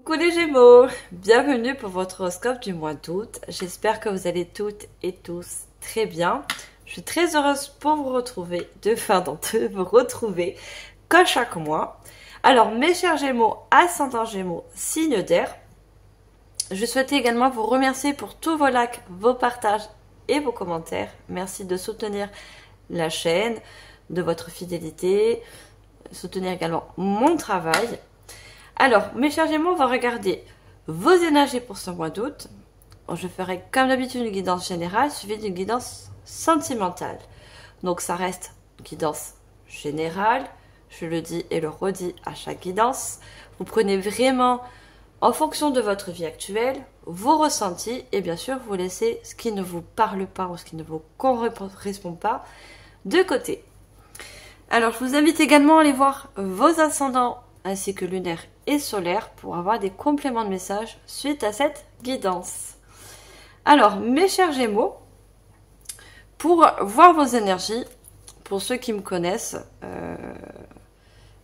Coucou les Gémeaux, bienvenue pour votre horoscope du mois d'août. J'espère que vous allez toutes et tous très bien. Je suis très heureuse pour vous retrouver, de vous retrouver comme chaque mois. Alors mes chers Gémeaux, ascendant Gémeaux, signe d'air, je souhaitais également vous remercier pour tous vos likes, vos partages et vos commentaires. Merci de soutenir la chaîne, de votre fidélité, soutenir également mon travail. Alors, mes chers Gémeaux, on va regarder vos énergies pour ce mois d'août. Je ferai comme d'habitude une guidance générale suivie d'une guidance sentimentale. Donc ça reste une guidance générale, je le dis et le redis à chaque guidance. Vous prenez vraiment en fonction de votre vie actuelle, vos ressentis et bien sûr vous laissez ce qui ne vous parle pas ou ce qui ne vous correspond pas de côté. Alors je vous invite également à aller voir vos ascendants ainsi que lunaire et solaire pour avoir des compléments de messages suite à cette guidance. Alors, mes chers Gémeaux, pour voir vos énergies, pour ceux qui me connaissent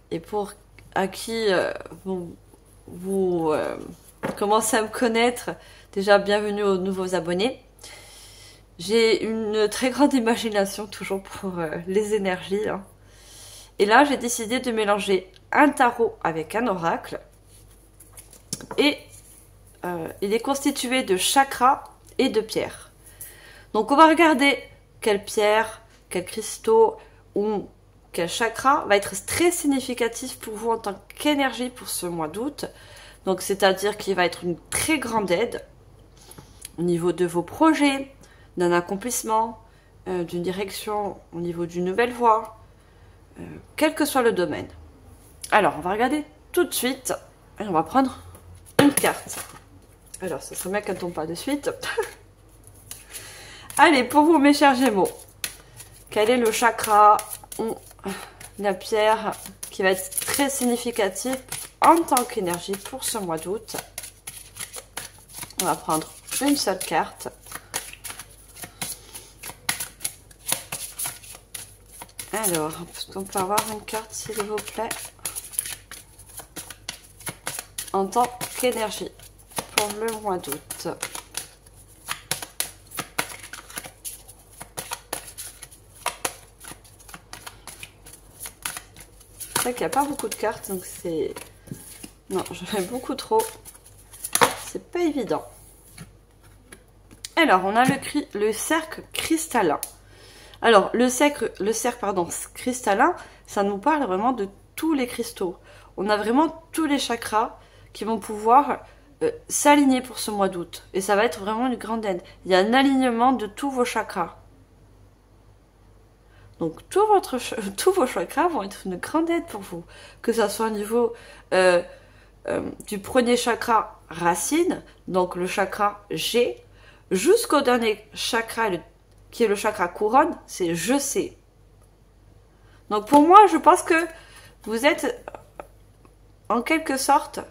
et pour à qui vous commencez à me connaître, déjà bienvenue aux nouveaux abonnés. J'ai une très grande imagination toujours pour les énergies. Et là, j'ai décidé de mélanger un tarot avec un oracle. Et il est constitué de chakras et de pierres. Donc, on va regarder quelle pierre, quel cristaux ou quel chakra va être très significatif pour vous en tant qu'énergie pour ce mois d'août. Donc, c'est-à-dire qu'il va être une très grande aide au niveau de vos projets, d'un accomplissement, d'une direction, au niveau d'une nouvelle voie, quel que soit le domaine. Alors, on va regarder tout de suite et on va prendre une carte. Alors, ce serait bien qu'elle ne tombe pas de suite. Allez, pour vous, mes chers Gémeaux, quel est le chakra ou la pierre qui va être très significative en tant qu'énergie pour ce mois d'août? On va prendre une seule carte. Alors, est-ce qu'on peut avoir une carte, s'il vous plaît, en tant qu'énergie pour le mois d'août? C'est vrai qu'il n'y a pas beaucoup de cartes, donc c'est... Non, j'en ai beaucoup trop. C'est pas évident. Alors, on a le cercle cristallin. Alors, le cercle cristallin, ça nous parle vraiment de tous les cristaux. On a vraiment tous les chakras qui vont pouvoir s'aligner pour ce mois d'août. Et ça va être vraiment une grande aide. Il y a un alignement de tous vos chakras. Donc, tous vos chakras vont être une grande aide pour vous. Que ça soit au niveau du premier chakra racine, donc le chakra G, jusqu'au dernier chakra, qui est le chakra couronne, c'est je sais. Donc pour moi, je pense que vous êtes en quelque sorte...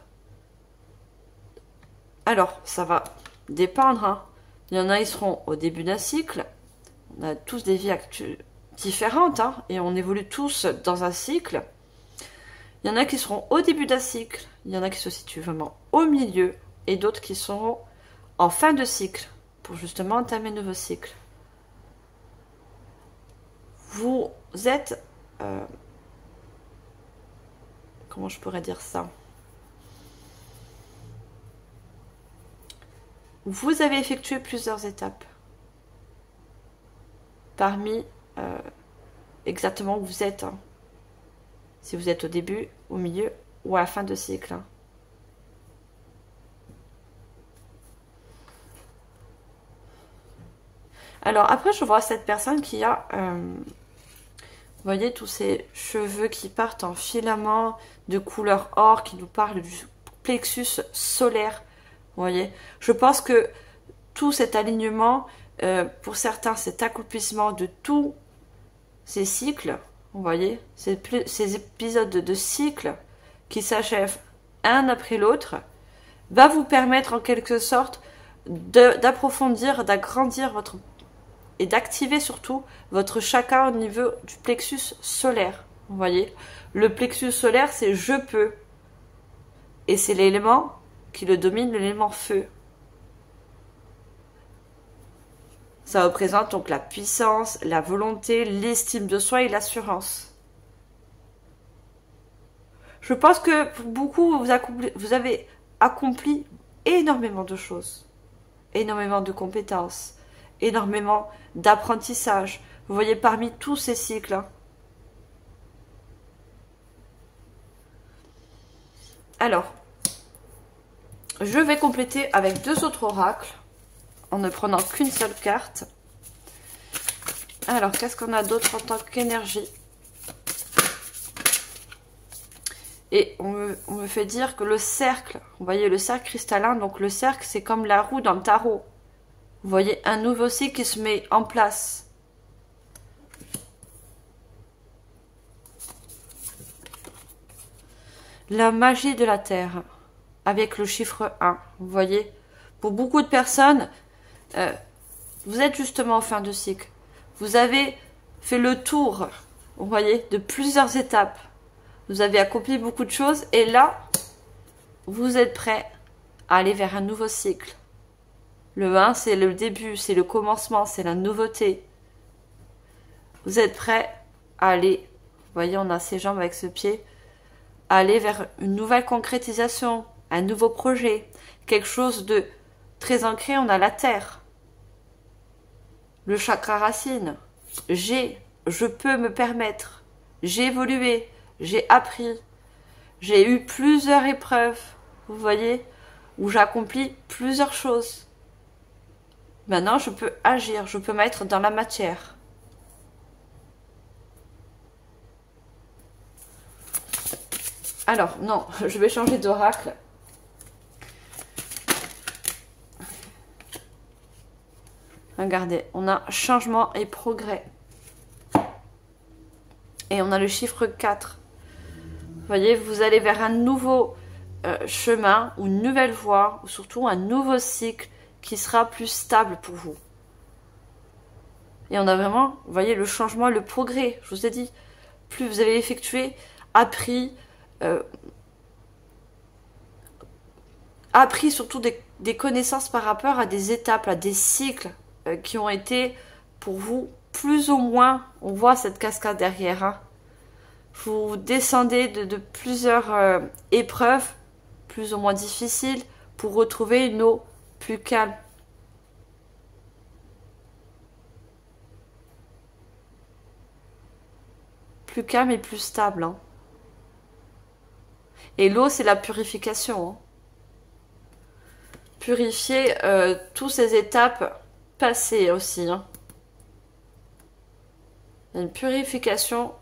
Alors, ça va dépendre. Il y en a, ils seront au début d'un cycle. On a tous des vies différentes et on évolue tous dans un cycle. Il y en a qui seront au début d'un cycle. Il y en a qui se situent vraiment au milieu et d'autres qui seront en fin de cycle pour justement entamer un nouveau cycle. Vous êtes... comment je pourrais dire ça? Vous avez effectué plusieurs étapes. Parmi exactement où vous êtes. Si vous êtes au début, au milieu ou à la fin de cycle. Alors après, je vois cette personne qui a... vous voyez tous ces cheveux qui partent en filaments de couleur or qui nous parlent du plexus solaire. Vous voyez, je pense que tout cet alignement, pour certains, cet accomplissement de tous ces cycles, vous voyez, ces épisodes de cycle qui s'achèvent un après l'autre, va vous permettre en quelque sorte d'approfondir, d'agrandir votre... et d'activer surtout votre chakra au niveau du plexus solaire. Vous voyez, le plexus solaire, c'est je peux. Et c'est l'élément qui le domine, l'élément feu. Ça représente donc la puissance, la volonté, l'estime de soi et l'assurance. Je pense que pour beaucoup, vous avez accompli énormément de choses, énormément de compétences, énormément d'apprentissage. Vous voyez parmi tous ces cycles. Hein. Alors, je vais compléter avec 2 autres oracles, en ne prenant qu'une seule carte. Alors, qu'est-ce qu'on a d'autre en tant qu'énergie? Et on me fait dire que le cercle, vous voyez le cercle cristallin, donc le cercle c'est comme la roue dans le tarot. Vous voyez un nouveau cycle qui se met en place. La magie de la Terre, avec le chiffre 1, vous voyez. Pour beaucoup de personnes, vous êtes justement en fin de cycle. Vous avez fait le tour, vous voyez, de plusieurs étapes. Vous avez accompli beaucoup de choses et là, vous êtes prêt à aller vers un nouveau cycle. Le 1, c'est le début, c'est le commencement, c'est la nouveauté. Vous êtes prêt à aller, vous voyez, on a ses jambes avec ce pied, à aller vers une nouvelle concrétisation, un nouveau projet, quelque chose de très ancré, on a la terre. Le chakra racine, je peux me permettre, j'ai évolué, j'ai appris, j'ai eu plusieurs épreuves, vous voyez, où j'accomplis plusieurs choses. Maintenant, je peux agir, je peux mettre dans la matière. Alors, non, je vais changer d'oracle. Regardez, on a changement et progrès. Et on a le chiffre 4. Vous voyez, vous allez vers un nouveau chemin, ou une nouvelle voie, ou surtout un nouveau cycle qui sera plus stable pour vous. Et on a vraiment, vous voyez, le changement, le progrès. Je vous ai dit, plus vous avez effectué, appris surtout des connaissances par rapport à des étapes, à des cycles qui ont été pour vous plus ou moins, on voit cette cascade derrière, hein. Vous descendez de plusieurs épreuves, plus ou moins difficiles, pour retrouver une eau plus calme. Plus calme et plus stable. Hein. Et l'eau, c'est la purification. Hein. Purifier toutes ces étapes passées aussi. Hein. Il y a une purification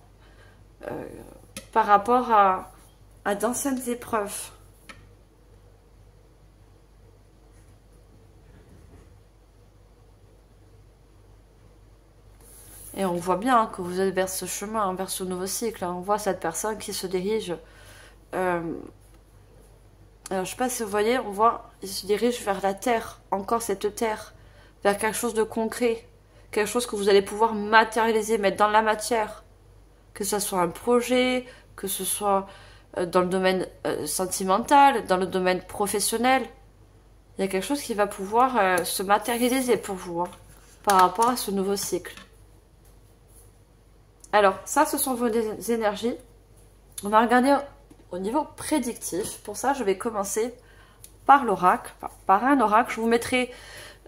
par rapport à d'anciennes épreuves. Et on voit bien que vous êtes vers ce chemin, vers ce nouveau cycle. On voit cette personne qui se dirige. Alors, je ne sais pas si vous voyez, on voit, il se dirige vers la terre, encore cette terre, vers quelque chose de concret, quelque chose que vous allez pouvoir matérialiser, mettre dans la matière. Que ce soit un projet, que ce soit dans le domaine sentimental, dans le domaine professionnel. Il y a quelque chose qui va pouvoir se matérialiser pour vous, hein, par rapport à ce nouveau cycle. Alors, ça, ce sont vos énergies. On va regarder au niveau prédictif. Pour ça, je vais commencer par l'oracle, par un oracle. Je vous mettrai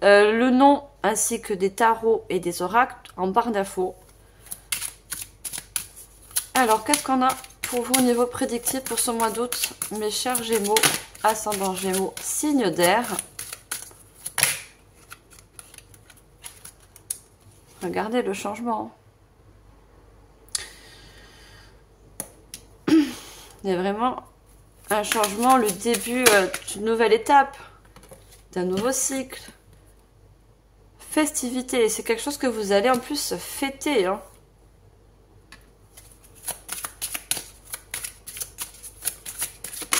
le nom ainsi que des tarots et des oracles en barre d'infos. Alors, qu'est-ce qu'on a pour vous au niveau prédictif pour ce mois d'août, mes chers Gémeaux, ascendant Gémeaux, signe d'air. Regardez le changement. Il y a vraiment un changement, le début d'une nouvelle étape, d'un nouveau cycle. Festivité, c'est quelque chose que vous allez en plus fêter, hein.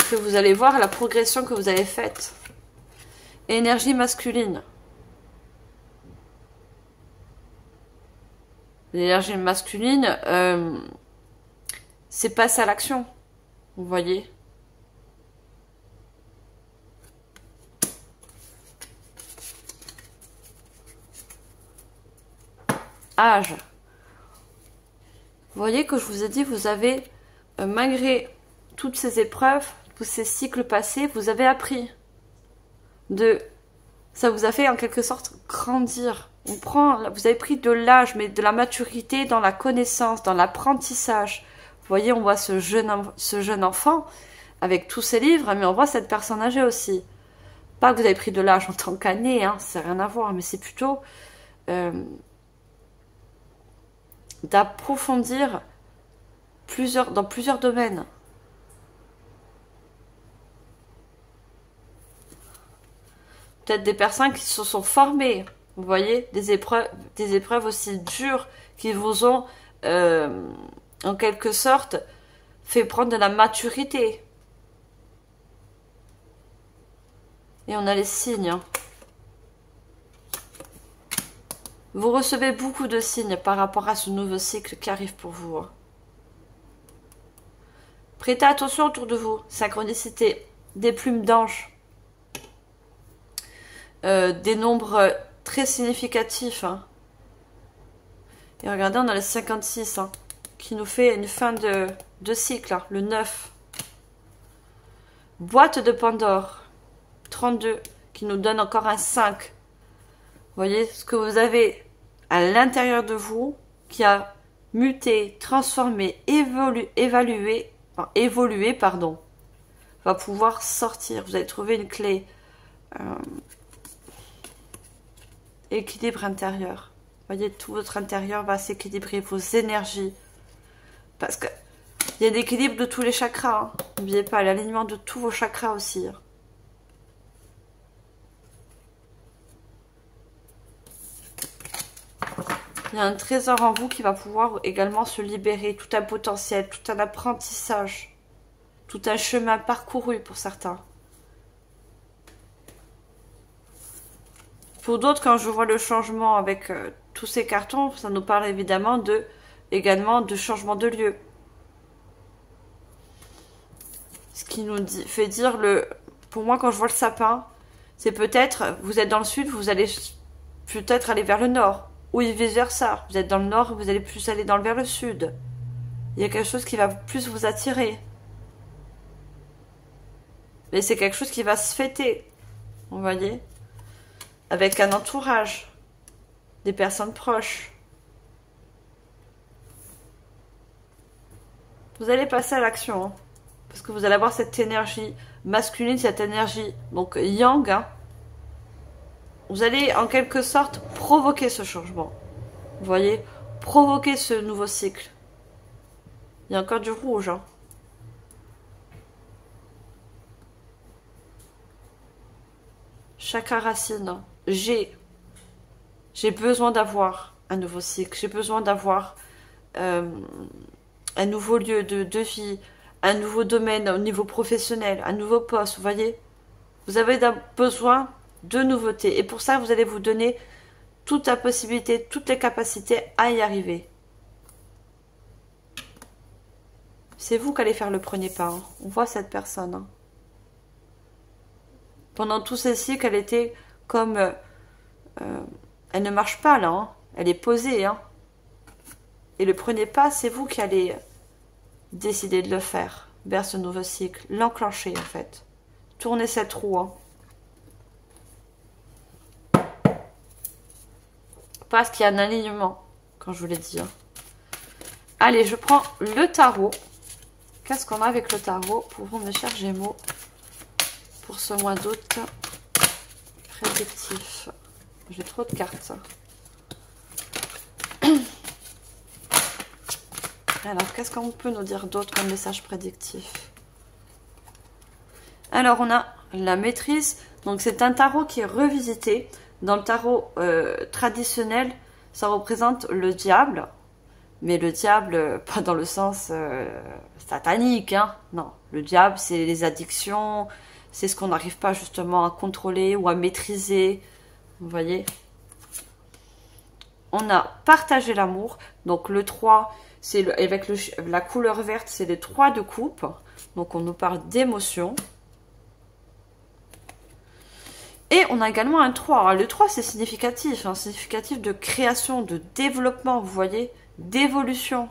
Que vous allez voir la progression que vous avez faite. Énergie masculine. L'énergie masculine, c'est passer à l'action. Vous voyez. âge. Vous voyez que je vous ai dit, vous avez, malgré toutes ces épreuves, tous ces cycles passés, vous avez appris. Ça vous a fait en quelque sorte grandir. Vous avez pris de l'âge, mais de la maturité dans la connaissance, dans l'apprentissage. Vous voyez, on voit ce jeune enfant avec tous ses livres, mais on voit cette personne âgée aussi. Pas que vous avez pris de l'âge en tant qu'année, hein, ça n'a rien à voir, mais c'est plutôt d'approfondir dans plusieurs domaines. Peut-être des personnes qui se sont formées, vous voyez, des épreuves aussi dures qui vous ont, en quelque sorte, fait prendre de la maturité. Et on a les signes. Hein. Vous recevez beaucoup de signes par rapport à ce nouveau cycle qui arrive pour vous. Hein. Prêtez attention autour de vous. Synchronicité, des plumes d'ange. Des nombres très significatifs. Hein. Et regardez, on a le 56 hein, qui nous fait une fin de cycle, hein, le 9. Boîte de Pandore, 32, qui nous donne encore un 5. Vous voyez ce que vous avez à l'intérieur de vous qui a muté, transformé, évolué, va pouvoir sortir. Vous allez trouver une clé. Équilibre intérieur. Vous voyez, tout votre intérieur va s'équilibrer, vos énergies. Parce que il y a l'équilibre de tous les chakras. Hein. N'oubliez pas, l'alignement de tous vos chakras aussi. Hein. Il y a un trésor en vous qui va pouvoir également se libérer. Tout un potentiel, tout un apprentissage. Tout un chemin parcouru pour certains. Pour d'autres, quand je vois le changement avec tous ces cartons, ça nous parle évidemment également de changement de lieu. Ce qui nous fait dire, pour moi, quand je vois le sapin, c'est peut-être, vous êtes dans le sud, vous allez peut-être aller vers le nord, ou vice versa. Vous êtes dans le nord, vous allez plus aller vers le sud. Il y a quelque chose qui va plus vous attirer. Mais c'est quelque chose qui va se fêter, vous voyez, avec un entourage, des personnes proches. Vous allez passer à l'action, hein, parce que vous allez avoir cette énergie masculine, cette énergie donc yang. Hein. Vous allez en quelque sorte provoquer ce changement. Vous voyez, provoquer ce nouveau cycle. Il y a encore du rouge. Hein. Chakra racine. J'ai besoin d'avoir un nouveau cycle. J'ai besoin d'avoir un nouveau lieu de vie, un nouveau domaine au niveau professionnel, un nouveau poste. Vous voyez, vous avez besoin de nouveautés. Et pour ça, vous allez vous donner toute la possibilité, toutes les capacités à y arriver. C'est vous qui allez faire le premier pas. Hein. On voit cette personne. Hein. Pendant tous ces cycles, elle était comme... elle ne marche pas là. Hein. Elle est posée. Hein. Et le premier pas, c'est vous qui allez décider de le faire vers ce nouveau cycle. L'enclencher en fait. Tournez cette roue. Hein. Parce qu'il y a un alignement, quand je vous l'ai dit. Hein. Allez, je prends le tarot. Qu'est-ce qu'on a avec le tarot pour vous, mes chers Gémeaux, pour ce mois d'août prédictif? J'ai trop de cartes. Alors, qu'est-ce qu'on peut nous dire d'autre comme message prédictif? Alors, on a la maîtrise. Donc, c'est un tarot qui est revisité. Dans le tarot traditionnel, ça représente le diable. Mais le diable, pas dans le sens satanique. Hein. Non, le diable, c'est les addictions. C'est ce qu'on n'arrive pas justement à contrôler ou à maîtriser. Vous voyez? On a partagé l'amour. Donc, le 3, c'est avec la couleur verte, c'est le 3 de coupe. Donc, on nous parle d'émotion. Et on a également un 3. Le 3, c'est significatif, hein, significatif de création, de développement, vous voyez, d'évolution.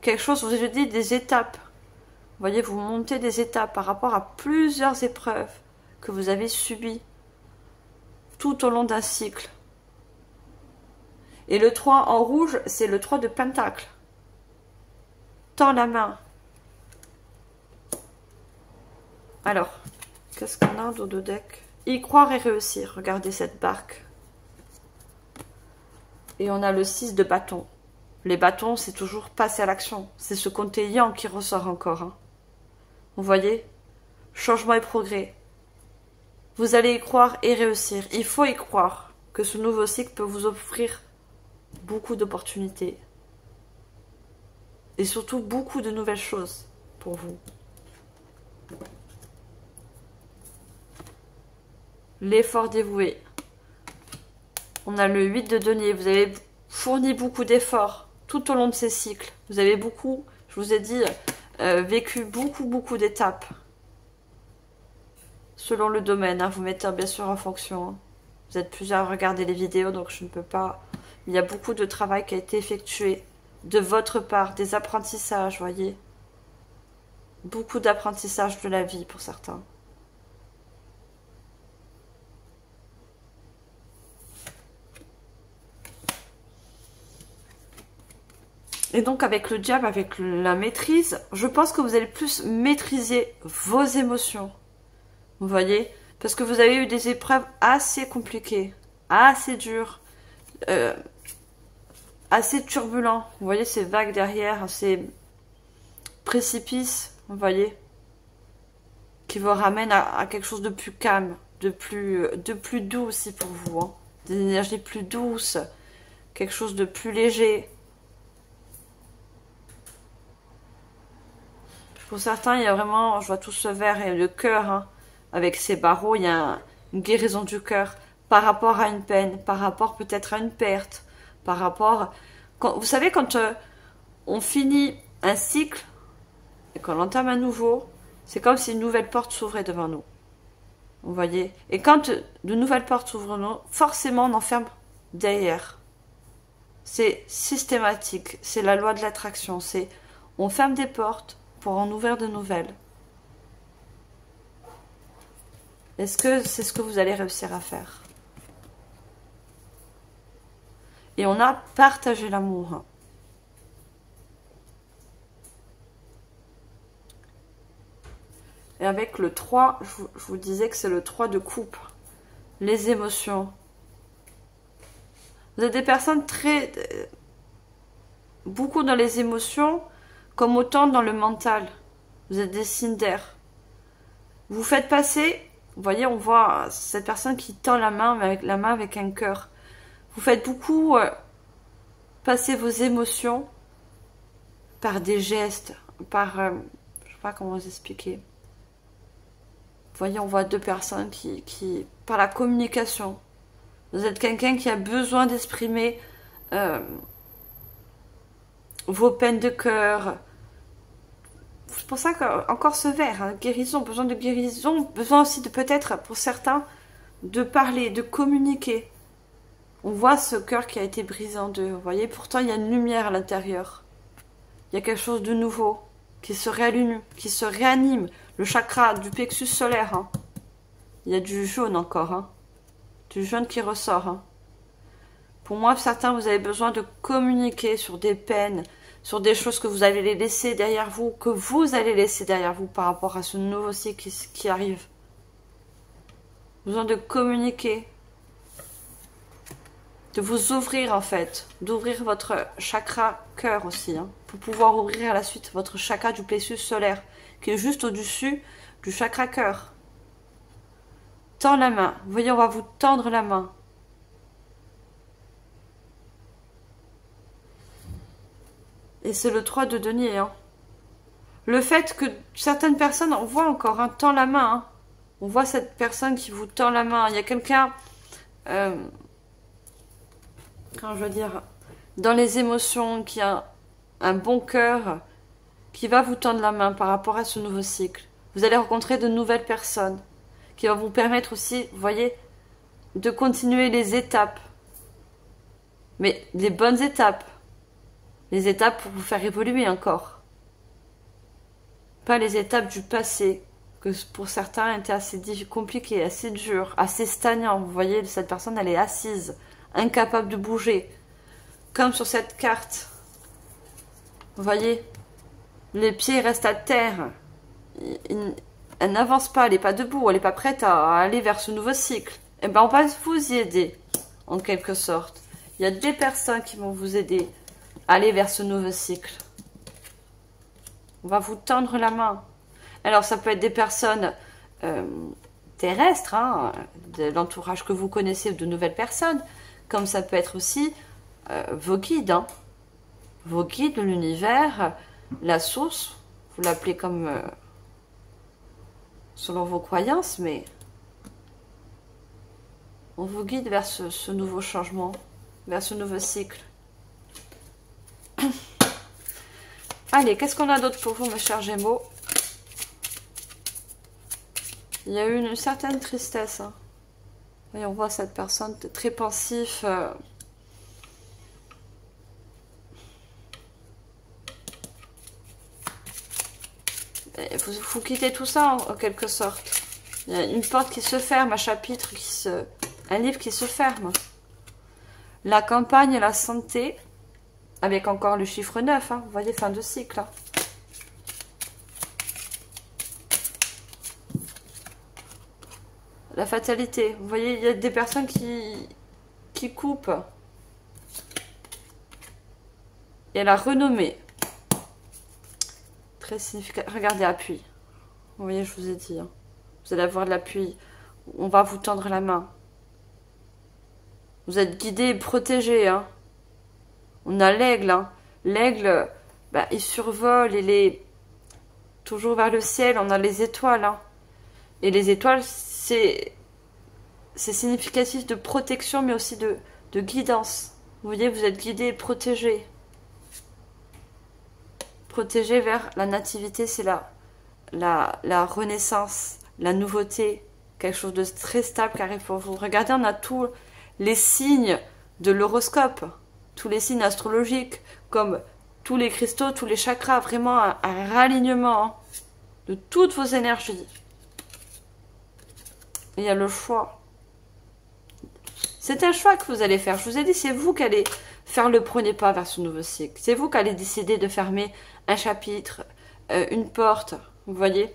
Quelque chose, vous avez dit, des étapes. Vous voyez, vous montez des étapes par rapport à plusieurs épreuves que vous avez subies tout au long d'un cycle. Et le 3 en rouge, c'est le 3 de Pentacle. Tends la main. Alors, qu'est-ce qu'on a dans le deck? Y croire et réussir. Regardez cette barque. Et on a le 6 de bâton. Les bâtons, c'est toujours passer à l'action. C'est ce côté yang qui ressort encore. Hein. Vous voyez? Changement et progrès. Vous allez y croire et réussir. Il faut y croire que ce nouveau cycle peut vous offrir beaucoup d'opportunités. Et surtout beaucoup de nouvelles choses pour vous. L'effort dévoué. On a le 8 de denier. Vous avez fourni beaucoup d'efforts tout au long de ces cycles. Vous avez beaucoup, je vous ai dit, vécu beaucoup d'étapes. Selon le domaine, hein, vous mettez bien sûr en fonction. Hein. Vous êtes plusieurs à regarder les vidéos, donc je ne peux pas... Il y a beaucoup de travail qui a été effectué de votre part, des apprentissages, voyez. Beaucoup d'apprentissage de la vie pour certains. Et donc avec le diable, avec la maîtrise, je pense que vous allez plus maîtriser vos émotions. Vous voyez? Parce que vous avez eu des épreuves assez compliquées, assez dures, assez turbulentes. Vous voyez ces vagues derrière, ces précipices, vous voyez? Qui vous ramènent à quelque chose de plus calme, de plus doux aussi pour vous. Hein. Des énergies plus douces, quelque chose de plus léger. Pour certains, il y a vraiment, je vois tout ce vert et le cœur, hein, avec ces barreaux, il y a une guérison du cœur par rapport à une peine, par rapport peut-être à une perte, par rapport... vous savez, quand on finit un cycle et qu'on entame un nouveau, c'est comme si une nouvelle porte s'ouvrait devant nous. Vous voyez? Et quand de nouvelles portes s'ouvrent, forcément on en ferme derrière. C'est systématique, c'est la loi de l'attraction, c'est on ferme des portes pour en ouvrir de nouvelles. Est-ce que c'est ce que vous allez réussir à faire? Et on a partagé l'amour. Et avec le 3, je vous disais que c'est le 3 de coupe. Les émotions. Vous êtes des personnes très... beaucoup dans les émotions, comme autant dans le mental. Vous êtes des signes d'air. Vous faites passer... Vous voyez, on voit cette personne qui tend la main avec un cœur. Vous faites beaucoup passer vos émotions par des gestes, par... je ne sais pas comment vous expliquer. Vous voyez, on voit deux personnes qui par la communication. Vous êtes quelqu'un qui a besoin d'exprimer vos peines de cœur. C'est pour ça qu'encore ce vers, hein, guérison, besoin de guérison, besoin aussi de peut-être, pour certains, de parler, de communiquer. On voit ce cœur qui a été brisé en deux, vous voyez, pourtant il y a une lumière à l'intérieur. Il y a quelque chose de nouveau qui se réallume, qui se réanime. Le chakra du plexus solaire, hein. Il y a du jaune encore, hein. Du jaune qui ressort. Hein. Pour moi, certains, vous avez besoin de communiquer sur des peines, sur des choses que vous allez les laisser derrière vous, que vous allez laisser derrière vous par rapport à ce nouveau cycle qui arrive. Besoin de communiquer, de vous ouvrir en fait, d'ouvrir votre chakra cœur aussi, hein, pour pouvoir ouvrir à la suite votre chakra du plexus solaire, qui est juste au-dessus du chakra cœur. Tends la main, vous voyez, on va vous tendre la main. Et c'est le 3 de denier. Hein. Le fait que certaines personnes, on voit encore, hein, tend la main. Hein. On voit cette personne qui vous tend la main. Il y a quelqu'un, quand je veux dire, dans les émotions, qui a un bon cœur, qui va vous tendre la main par rapport à ce nouveau cycle. Vous allez rencontrer de nouvelles personnes qui va vous permettre aussi, vous voyez, de continuer les étapes. Mais les bonnes étapes. Les étapes pour vous faire évoluer encore. Pas les étapes du passé, que pour certains étaient assez compliquées, assez dures, assez stagnants. Vous voyez, cette personne, elle est assise, incapable de bouger. Comme sur cette carte. Vous voyez, les pieds restent à terre. Elle n'avance pas, elle n'est pas debout, elle n'est pas prête à aller vers ce nouveau cycle. Eh bien, on va vous y aider, en quelque sorte. Il y a des personnes qui vont vous aider à aller vers ce nouveau cycle. On va vous tendre la main. Alors, ça peut être des personnes terrestres, hein, de l'entourage que vous connaissez ou de nouvelles personnes, comme ça peut être aussi vos guides. Hein. Vos guides, l'univers, la source, vous l'appelez comme selon vos croyances, mais on vous guide vers ce nouveau changement, vers ce nouveau cycle. Allez, qu'est-ce qu'on a d'autre pour vous, mes chers Gémeaux? Il y a eu une certaine tristesse. Hein. Et on voit cette personne très pensif. Vous quittez tout ça en quelque sorte. Il y a une porte qui se ferme, un chapitre un livre qui se ferme. La campagne et la santé, avec encore le chiffre 9, hein, vous voyez, fin de cycle. Hein. La fatalité, vous voyez, il y a des personnes qui coupent. Et la renommée. Très significatif. Regardez, appui. Vous voyez, je vous ai dit. Hein. Vous allez avoir de l'appui. On va vous tendre la main. Vous êtes guidé et protégé. Hein. On a l'aigle. Hein. L'aigle, bah, il survole. Il est toujours vers le ciel. On a les étoiles. Hein. Et les étoiles, c'est significatif de protection, mais aussi de guidance. Vous voyez, vous êtes guidé et protégé. Protégé vers la nativité, c'est la renaissance, la nouveauté, quelque chose de très stable qui arrive pour vous. Regardez, on a tous les signes de l'horoscope, tous les signes astrologiques, comme tous les cristaux, tous les chakras, vraiment un ralignement hein, de toutes vos énergies. Et il y a le choix. C'est un choix que vous allez faire. Je vous ai dit, c'est vous qui allez faire le premier pas vers ce nouveau cycle. C'est vous qui allez décider de fermer un chapitre, une porte, vous voyez.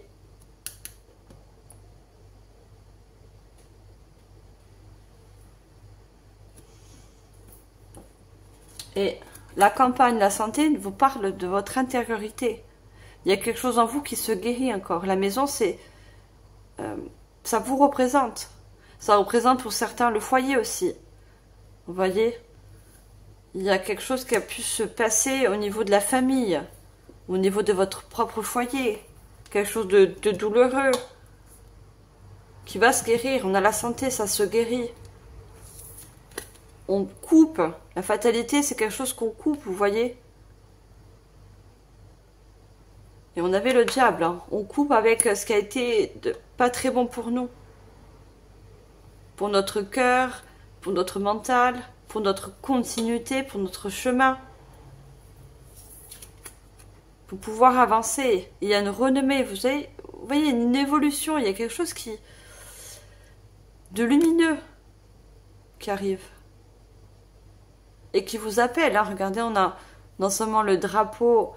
Et la campagne, la santé vous parle de votre intériorité. Il y a quelque chose en vous qui se guérit encore. La maison, c'est ça vous représente. Ça représente pour certains le foyer aussi. Vous voyez, il y a quelque chose qui a pu se passer au niveau de la famille, au niveau de votre propre foyer. Quelque chose de douloureux qui va se guérir. On a la santé, ça se guérit. On coupe. La fatalité, c'est quelque chose qu'on coupe, vous voyez. Et on avait le diable. Hein. On coupe avec ce qui a été pas très bon pour nous. Pour notre cœur, pour notre mental, pour notre continuité, pour notre chemin. Pour pouvoir avancer. Il y a une renommée, vous voyez, une évolution. Il y a quelque chose de lumineux qui arrive. Et qui vous appelle. Hein. Regardez, on a non seulement le drapeau.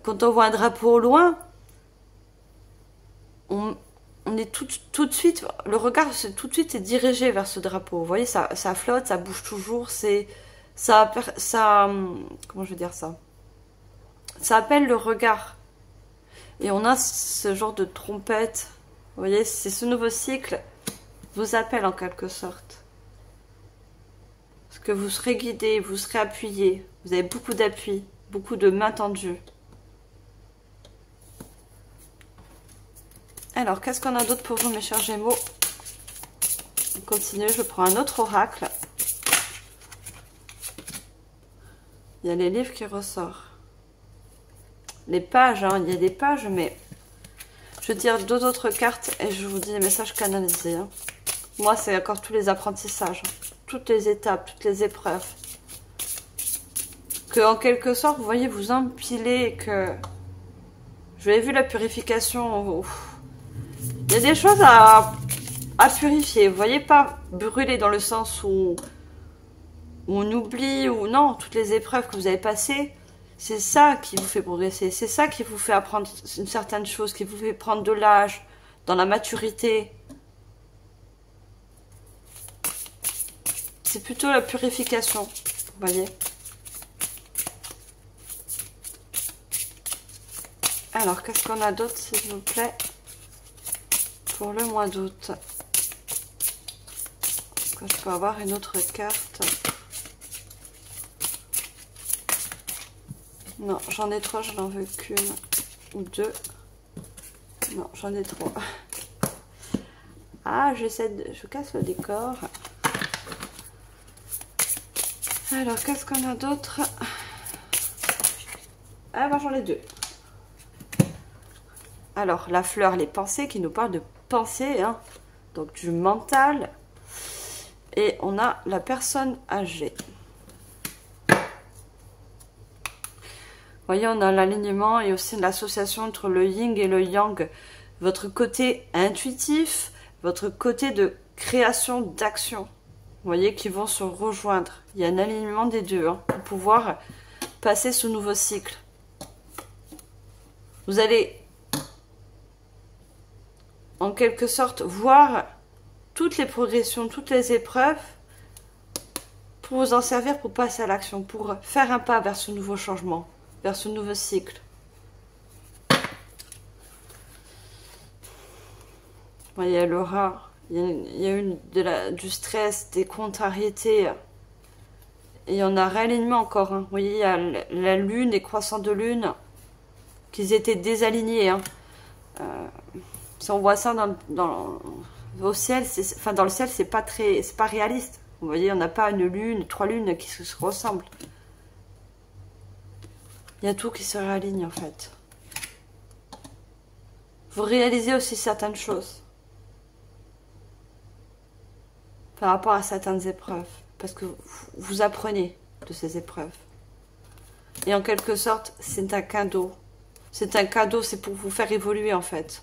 Quand on voit un drapeau au loin, on est tout de suite, le regard tout de suite est dirigé vers ce drapeau. Vous voyez, ça flotte, ça bouge toujours, ça, comment je vais dire ça? Ça appelle le regard. Et on a ce genre de trompette. Vous voyez, c'est ce nouveau cycle vous appelle en quelque sorte. Parce que vous serez guidé, vous serez appuyé. Vous avez beaucoup d'appui, beaucoup de mains tendues. Alors, qu'est-ce qu'on a d'autre pour vous, mes chers Gémeaux? On continue, je prends un autre oracle. Il y a les livres qui ressortent. Les pages, hein, il y a des pages, mais Je tire 2 autres cartes et je vous dis les messages canalisés. Hein. Moi, c'est encore tous les apprentissages, toutes les étapes, toutes les épreuves. Que en quelque sorte, vous voyez, vous empilez, que... Vous avez vu la purification. Ouf. Il y a des choses à purifier. Vous voyez, pas brûler dans le sens où on oublie, ou non, toutes les épreuves que vous avez passées, c'est ça qui vous fait progresser. C'est ça qui vous fait apprendre une certaine chose, qui vous fait prendre de l'âge, dans la maturité. C'est plutôt la purification, vous voyez. Alors, qu'est-ce qu'on a d'autre, s'il vous plaît, pour le mois d'août? Est-ce que je peux avoir une autre carte? Non, j'en ai 3, je n'en veux qu'une ou 2. Non, j'en ai 3. Ah, je casse le décor. Alors, qu'est-ce qu'on a d'autre? Ah, ben, j'en ai 2. Alors, la fleur, les pensées, qui nous parle de pensée, hein, donc du mental. Et on a la personne âgée. Vous voyez, on a l'alignement et aussi l'association entre le yin et le yang. Votre côté intuitif, votre côté de création, d'action. Vous voyez, qui vont se rejoindre. Il y a un alignement des deux, hein, pour pouvoir passer ce nouveau cycle. Vous allez en quelque sorte voir toutes les progressions, toutes les épreuves pour vous en servir, pour passer à l'action, pour faire un pas vers ce nouveau changement, vers ce nouveau cycle. Vous voyez, l'aura, il y a du stress, des contrariétés, et il y en a réalignement encore. Hein. Vous voyez, il y a la lune, les croissants de lune, qu'ils étaient désalignés. Hein. Si on voit ça au ciel, enfin dans le ciel, c'est pas réaliste. Vous voyez, on n'a pas une lune, 3 lunes qui se ressemblent. Il y a tout qui se réaligne en fait. Vous réalisez aussi certaines choses par rapport à certaines épreuves, parce que vous apprenez de ces épreuves. Et en quelque sorte, c'est un cadeau. C'est un cadeau, c'est pour vous faire évoluer en fait.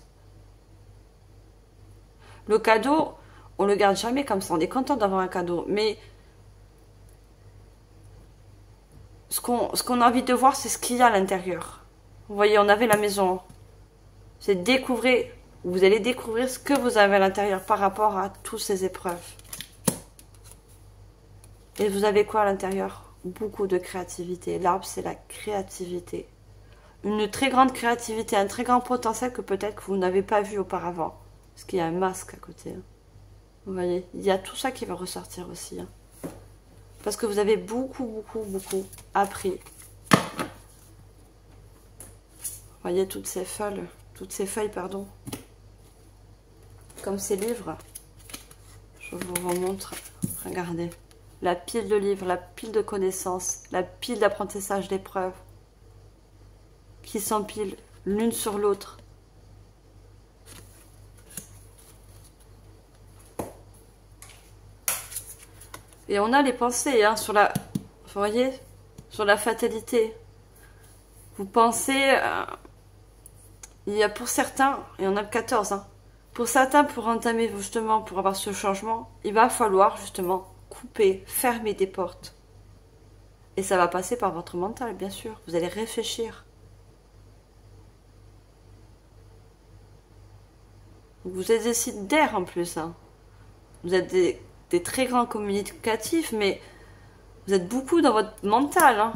Le cadeau, on le garde jamais comme ça. On est content d'avoir un cadeau. Mais ce qu'on a envie de voir, c'est ce qu'il y a à l'intérieur. Vous voyez, on avait la maison. C'est découvrir, vous allez découvrir ce que vous avez à l'intérieur par rapport à toutes ces épreuves. Et vous avez quoi à l'intérieur? Beaucoup de créativité. L'arbre, c'est la créativité. Une très grande créativité, un très grand potentiel que peut-être que vous n'avez pas vu auparavant. Parce qu'il y a un masque à côté. Hein. Vous voyez, il y a tout ça qui va ressortir aussi. Hein. Parce que vous avez beaucoup appris. Vous voyez toutes ces feuilles, pardon. Comme ces livres. Je vous remontre. Regardez. La pile de livres, la pile de connaissances, la pile d'apprentissage d'épreuves. Qui s'empilent l'une sur l'autre. Et on a les pensées hein, sur la, vous voyez, sur la fatalité. Vous pensez, il y a pour certains, et on a le 14, hein, pour certains, pour entamer justement, pour avoir ce changement, il va falloir justement couper, fermer des portes. Et ça va passer par votre mental, bien sûr. Vous allez réfléchir. Vous êtes des signes d'air en plus. Hein. Vous êtes des très grands communicatifs, mais vous êtes beaucoup dans votre mental. Hein.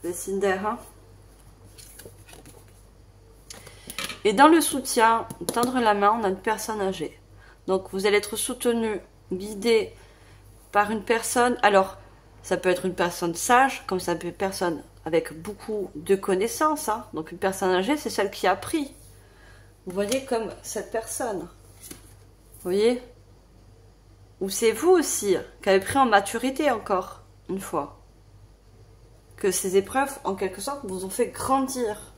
Les signes d'air. Hein. Et dans le soutien, tendre la main, on a une personne âgée. Donc vous allez être soutenu, guidé par une personne. Alors, ça peut être une personne sage, comme ça peut être une personne avec beaucoup de connaissances. Hein. Donc une personne âgée, c'est celle qui a appris. Vous voyez comme cette personne. Vous voyez? Ou c'est vous aussi qui avez pris en maturité encore, une fois. Que ces épreuves, en quelque sorte, vous ont fait grandir.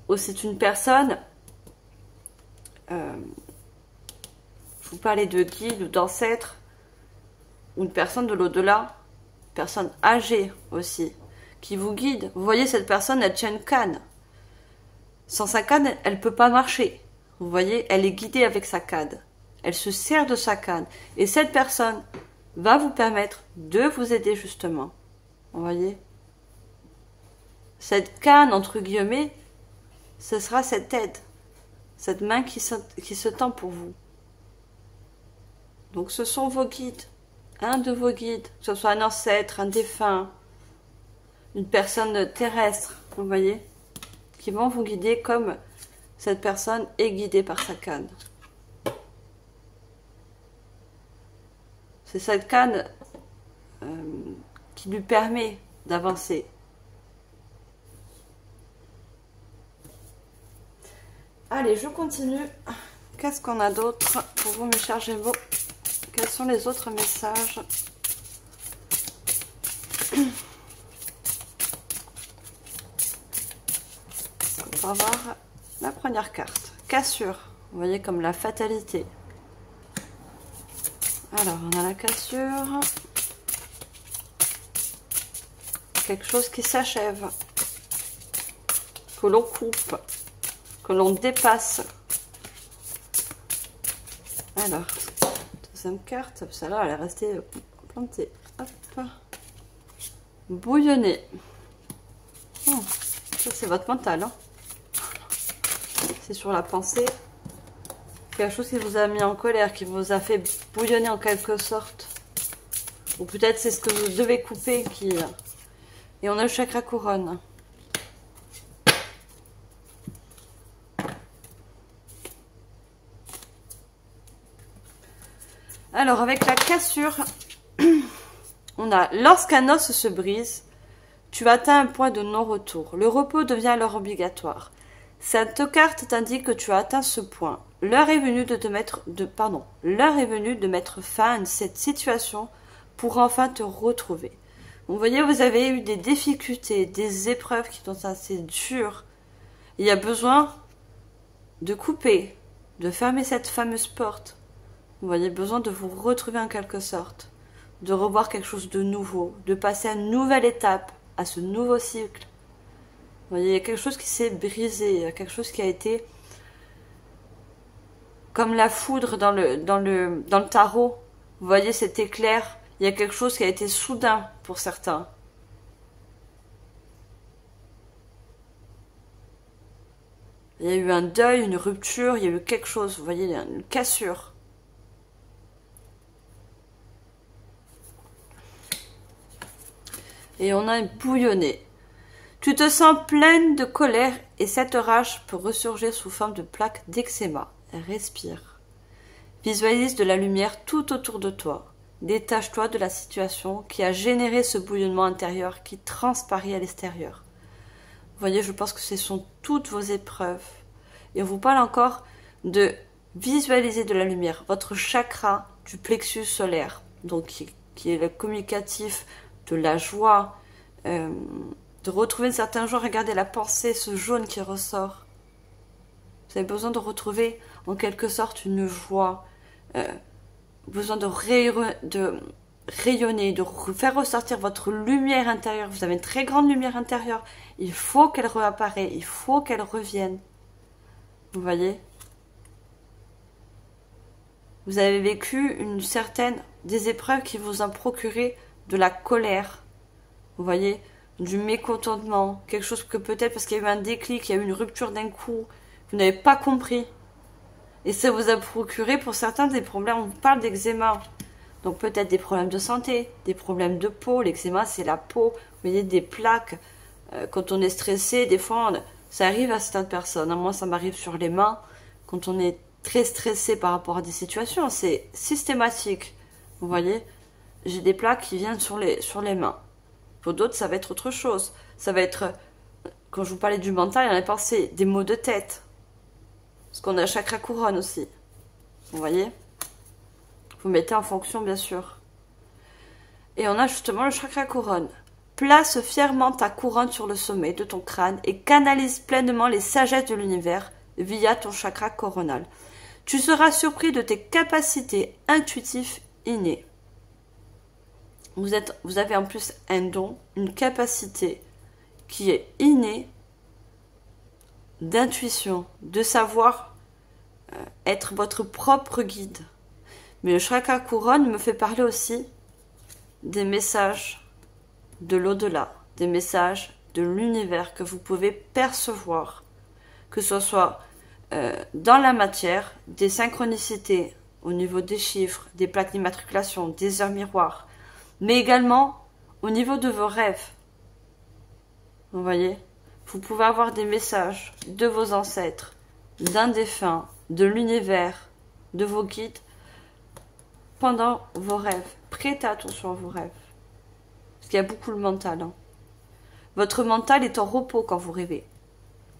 ou c'est une personne, vous parlez de guide ou d'ancêtre, ou une personne de l'au-delà, personne âgée aussi, qui vous guide. Vous voyez, cette personne, elle tient une canne. Sans sa canne, elle ne peut pas marcher. Vous voyez, elle est guidée avec sa canne. Elle se sert de sa canne. Et cette personne va vous permettre de vous aider justement. Vous voyez, cette canne, entre guillemets, ce sera cette aide. Cette main qui se tend pour vous. Donc ce sont vos guides. Un de vos guides, que ce soit un ancêtre, un défunt, une personne terrestre, vous voyez, qui vont vous guider comme cette personne est guidée par sa canne. C'est cette canne qui lui permet d'avancer. Allez, je continue. Qu'est-ce qu'on a d'autre pour vous, mes chers Gémeaux? Quels sont les autres messages? On va voir la première carte. Cassure. Vous voyez, comme la fatalité. Alors, on a la cassure. Quelque chose qui s'achève. Que l'on coupe. Que l'on dépasse. Alors, deuxième carte. Celle-là, elle est restée plantée. Hop. Bouillonner. Ça, c'est votre mental. Hein. C'est sur la pensée. Quelque chose qui vous a mis en colère, qui vous a fait bouillonner en quelque sorte. Ou peut-être c'est ce que vous devez couper. Et on a le chakra couronne. Alors, avec la cassure, on a lorsqu'un os se brise, tu atteins un point de non-retour. Le repos devient alors obligatoire. Cette carte t'indique que tu as atteint ce point. L'heure est venue l'heure est venue de mettre fin à cette situation pour enfin te retrouver. Vous voyez, vous avez eu des difficultés, des épreuves qui sont assez dures. Il y a besoin de couper, de fermer cette fameuse porte. Vous voyez, besoin de vous retrouver en quelque sorte, de revoir quelque chose de nouveau, de passer à une nouvelle étape, à ce nouveau cycle. Vous voyez, il y a quelque chose qui s'est brisé, il y a quelque chose qui a été comme la foudre dans le tarot. Vous voyez cet éclair, il y a quelque chose qui a été soudain pour certains. Il y a eu un deuil, une rupture, il y a eu quelque chose, vous voyez, il y a une cassure. Et on a bouillonné. Tu te sens pleine de colère et cette rage peut ressurgir sous forme de plaques d'eczéma. Respire. Visualise de la lumière tout autour de toi. Détache-toi de la situation qui a généré ce bouillonnement intérieur qui transparaît à l'extérieur. Vous voyez, je pense que ce sont toutes vos épreuves. Et on vous parle encore de visualiser de la lumière. Votre chakra du plexus solaire, donc qui est le communicatif de la joie, de retrouver une certaine joie. Regardez la pensée, ce jaune qui ressort. Vous avez besoin de retrouver en quelque sorte une joie, besoin de rayonner, de faire ressortir votre lumière intérieure. Vous avez une très grande lumière intérieure. Il faut qu'elle réapparaisse, il faut qu'elle revienne. Vous voyez? Vous avez vécu des épreuves qui vous ont procuré de la colère. Vous voyez? Du mécontentement. Quelque chose que peut-être parce qu'il y a eu un déclic, il y a eu une rupture d'un coup. Vous n'avez pas compris. Et ça vous a procuré pour certains des problèmes. On parle d'eczéma. Donc peut-être des problèmes de santé, des problèmes de peau. L'eczéma, c'est la peau. Vous voyez, des plaques. Quand on est stressé, des fois, ça arrive à certaines personnes. Moi, ça m'arrive sur les mains. Quand on est très stressé par rapport à des situations, c'est systématique. Vous voyez, j'ai des plaques qui viennent sur les mains. Pour d'autres, ça va être autre chose. Ça va être, quand je vous parlais du mental, il y en a pensé, des maux de tête. Parce qu'on a chakra couronne aussi. Vous voyez? Vous mettez en fonction, bien sûr. Et on a justement le chakra couronne. Place fièrement ta couronne sur le sommet de ton crâne et canalise pleinement les sagesses de l'univers via ton chakra coronal. Tu seras surpris de tes capacités intuitives innées. Vous avez en plus un don, une capacité qui est innée d'intuition, de savoir être votre propre guide. Mais le chakra couronne me fait parler aussi des messages de l'au-delà, des messages de l'univers que vous pouvez percevoir, que ce soit dans la matière, des synchronicités au niveau des chiffres, des plaques d'immatriculation, des heures miroirs, mais également au niveau de vos rêves. Vous voyez, vous pouvez avoir des messages de vos ancêtres, d'un défunt, de l'univers, de vos guides, pendant vos rêves. Prêtez attention à vos rêves. Parce qu'il y a beaucoup le mental. Hein. Votre mental est en repos quand vous rêvez.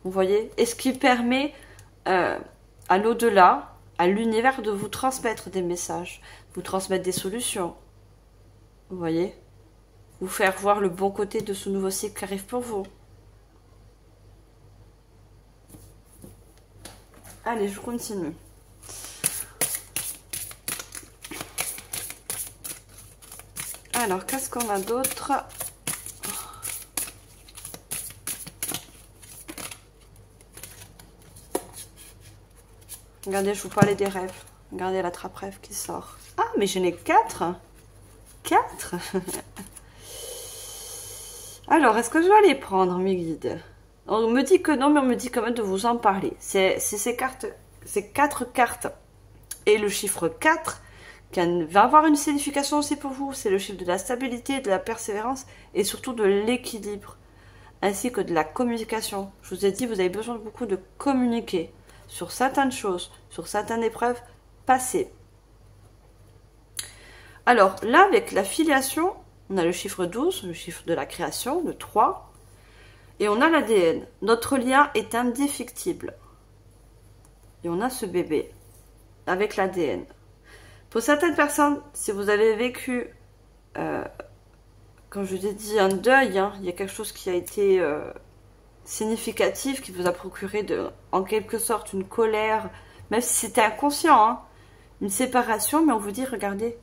Vous voyez? Et ce qui permet à l'au-delà, à l'univers, de vous transmettre des messages, vous transmettre des solutions. Vous voyez? Vous faire voir le bon côté de ce nouveau cycle qui arrive pour vous. Allez, je continue. Alors, qu'est-ce qu'on a d'autre? Regardez, je vous parlais des rêves. Regardez la trappe-rêve qui sort. Ah, mais j'en ai 4. 4. Alors, est-ce que je vais les prendre, mes guides? On me dit que non, mais on me dit quand même de vous en parler. C'est ces cartes, ces 4 cartes et le chiffre 4 qui va avoir une signification aussi pour vous. C'est le chiffre de la stabilité, de la persévérance et surtout de l'équilibre, ainsi que de la communication. Je vous ai dit, vous avez besoin de beaucoup de communiquer sur certaines choses, sur certaines épreuves passées. Alors là, avec la filiation, on a le chiffre 12, le chiffre de la création, le 3, et on a l'ADN. Notre lien est indéfectible. Et on a ce bébé avec l'ADN. Pour certaines personnes, si vous avez vécu, comme je vous ai dit, un deuil, hein, il y a quelque chose qui a été significatif, qui vous a procuré en quelque sorte une colère, même si c'était inconscient, hein, une séparation, mais on vous dit, regardez,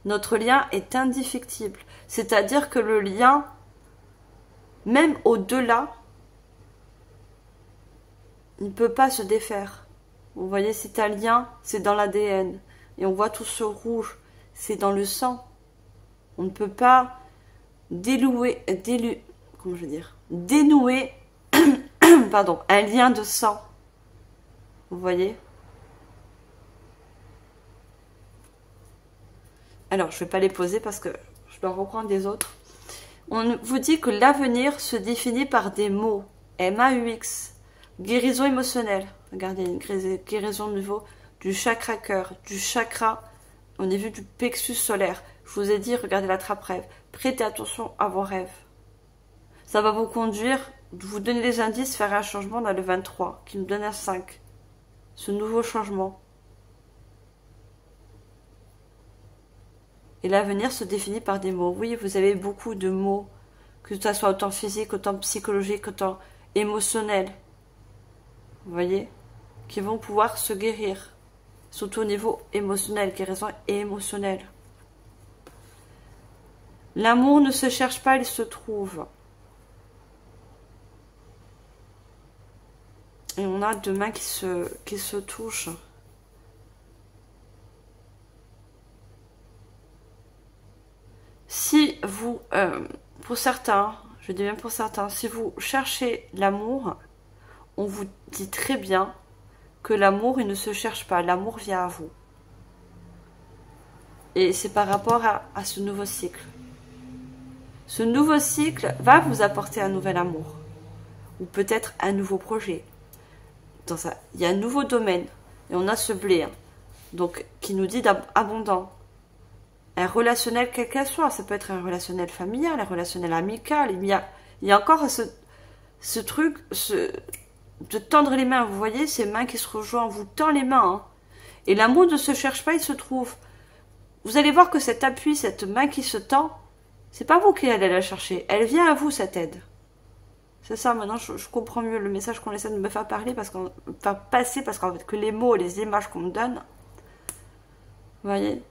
notre lien est indéfectible. C'est-à-dire que le lien, même au-delà, il ne peut pas se défaire. Vous voyez, c'est un lien, c'est dans l'ADN. Et on voit tout ce rouge, c'est dans le sang. On ne peut pas dénouer pardon, un lien de sang. Vous voyez? Alors, je ne vais pas les poser parce que je dois reprendre des autres. On vous dit que l'avenir se définit par des mots. M-A-U-X. Guérison émotionnelle. Regardez, une guérison au niveau du chakra cœur, du chakra au niveau du plexus solaire. Je vous ai dit, regardez la trappe-rêve. Prêtez attention à vos rêves. Ça va vous conduire, vous donner des indices, faire un changement dans le 23, qui nous donne un 5. Ce nouveau changement. Et l'avenir se définit par des mots. Oui, vous avez beaucoup de mots, que ce soit autant physique, autant psychologique, autant émotionnel. Vous voyez? Qui vont pouvoir se guérir. Surtout au niveau émotionnel, guérison émotionnelle. L'amour ne se cherche pas, il se trouve. Et on a deux mains qui se touchent. Si vous, pour certains, je dis bien pour certains, si vous cherchez l'amour, on vous dit très bien que l'amour, il ne se cherche pas, l'amour vient à vous. Et c'est par rapport à ce nouveau cycle. Ce nouveau cycle va vous apporter un nouvel amour. Ou peut-être un nouveau projet. Dans ça, il y a un nouveau domaine. Et on a ce blé. Hein, donc, qui nous dit abondant. Un relationnel quel qu'elle soit. Ça peut être un relationnel familial, un relationnel amical. Il y a encore ce truc, de tendre les mains. Vous voyez, ces mains qui se rejoignent. On vous tend les mains. Hein. Et l'amour ne se cherche pas, il se trouve. Vous allez voir que cet appui, cette main qui se tend, C'est pas vous qui allez la chercher. Elle vient à vous, cette aide. C'est ça, maintenant, je comprends mieux le message qu'on essaie de me faire parler, faire passer, parce qu'en fait, que les mots, les images qu'on me donne, vous voyez,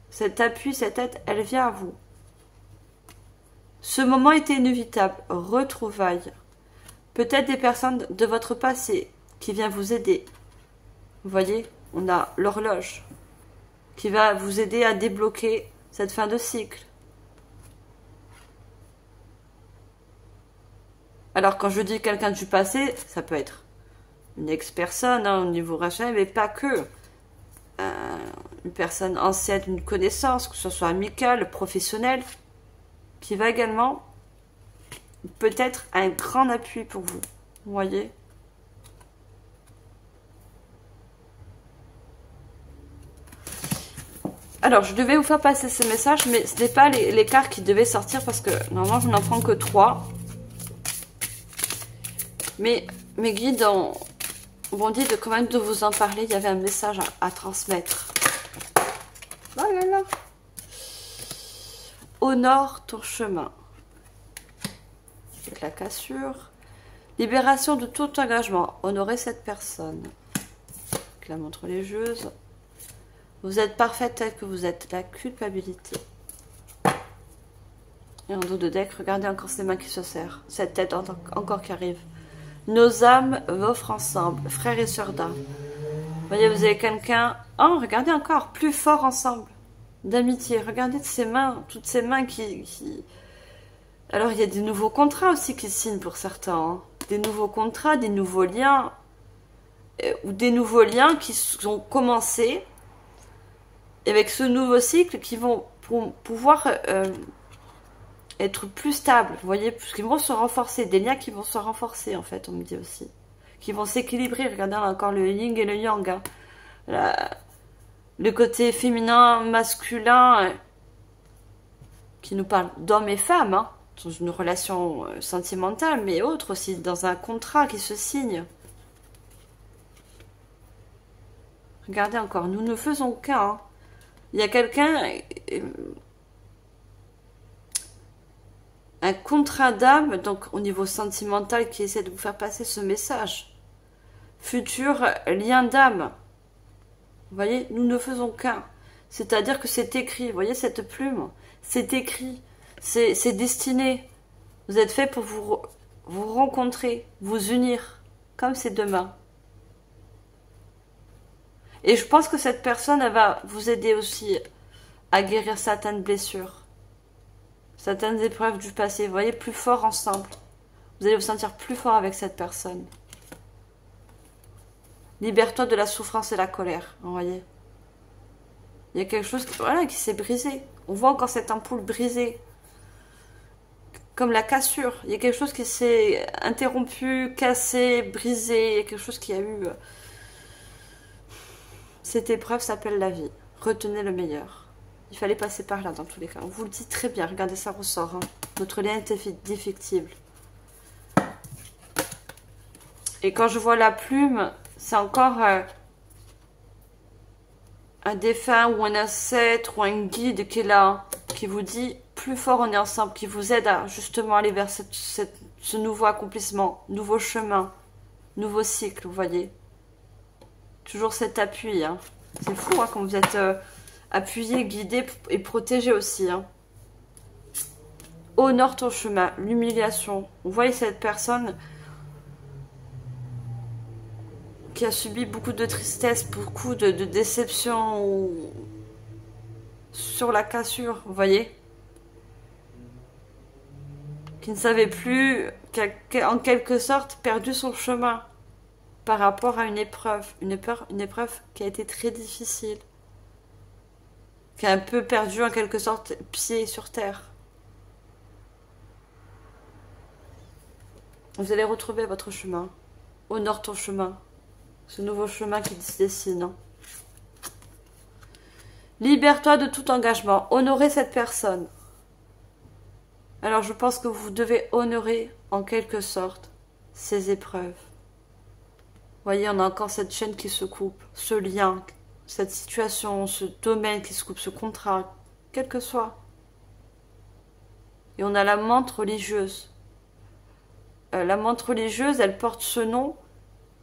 cet appui, cette aide, elle vient à vous. Ce moment était inévitable. Retrouvailles. Peut-être des personnes de votre passé qui viennent vous aider. Vous voyez, on a l'horloge qui va vous aider à débloquer cette fin de cycle. Alors, quand je dis quelqu'un du passé, ça peut être une ex-personne, hein, au niveau rationnel, mais pas que. Une personne ancienne, une connaissance, que ce soit amicale, professionnelle, qui va également peut-être un grand appui pour vous. Vous voyez? Alors, je devais vous faire passer ce message, mais ce n'est pas les cartes qui devaient sortir parce que normalement, je n'en prends que 3. Mais mes guides m'ont dit de quand même de vous en parler. Il y avait un message à transmettre. Oh là là. Honore ton chemin. Avec la cassure. Libération de tout engagement. Honorer cette personne. Avec la montre religieuse. Vous êtes parfaite telle que vous êtes. La culpabilité. Et en dos de deck, regardez encore ces mains qui se serrent. Cette tête encore qui arrive. Nos âmes offrent ensemble. Frères et sœurs d'âme. Vous voyez, vous avez quelqu'un... Oh, regardez encore. Plus fort ensemble. D'amitié. Regardez ces mains. Toutes ces mains qui... Alors, il y a des nouveaux contrats aussi qui signent pour certains. Hein. Des nouveaux contrats, des nouveaux liens. Ou des nouveaux liens qui ont commencé... avec ce nouveau cycle qui vont pouvoir être plus stables, vous voyez, qui vont se renforcer, des liens qui vont se renforcer en fait, on me dit aussi, qui vont s'équilibrer. Regardez, on a encore le yin et le yang, hein. Le côté féminin, masculin, qui nous parle d'hommes et femmes, hein, dans une relation sentimentale, mais autre aussi, dans un contrat qui se signe. Regardez encore, nous ne faisons qu'un, hein. Il y a quelqu'un, un contrat d'âme, donc au niveau sentimental, qui essaie de vous faire passer ce message. Futur lien d'âme. Vous voyez, nous ne faisons qu'un. C'est-à-dire que c'est écrit, vous voyez cette plume, c'est écrit, c'est destiné. Vous êtes fait pour vous rencontrer, vous unir, comme ces deux mains. Et je pense que cette personne, elle va vous aider aussi à guérir certaines blessures, certaines épreuves du passé. Vous voyez, plus fort ensemble. Vous allez vous sentir plus fort avec cette personne. Libère-toi de la souffrance et la colère, vous voyez. Il y a quelque chose qui s'est brisé. On voit encore cette ampoule brisée. Comme la cassure. Il y a quelque chose qui s'est interrompu, cassé, brisé. Il y a quelque chose qui a eu... Cette épreuve s'appelle la vie. Retenez le meilleur. Il fallait passer par là dans tous les cas. On vous le dit très bien. Regardez, ça ressort. Hein. Notre lien est indéfectible. Et quand je vois la plume, c'est encore un défunt ou un ancêtre ou un guide qui est là, qui vous dit plus fort on est ensemble, qui vous aide à justement aller vers ce nouveau accomplissement, nouveau chemin, nouveau cycle, vous voyez. Toujours cet appui, hein. C'est fou hein, quand vous êtes appuyé, guidé et protégé aussi. Hein. Honore ton chemin, l'humiliation. Vous voyez cette personne qui a subi beaucoup de tristesse, beaucoup de déception sur la cassure, vous voyez. Qui ne savait plus, qui a en quelque sorte perdu son chemin par rapport à une épreuve qui a été très difficile, qui a un peu perdu en quelque sorte pied sur terre. Vous allez retrouver votre chemin. Honore ton chemin, ce nouveau chemin qui se dessine. Hein. Libère-toi de tout engagement, honorer cette personne. Alors je pense que vous devez honorer en quelque sorte ces épreuves. Vous voyez, on a encore cette chaîne qui se coupe, ce lien, cette situation, ce domaine qui se coupe, ce contrat, quel que soit. Et on a la menthe religieuse. La menthe religieuse, elle porte ce nom.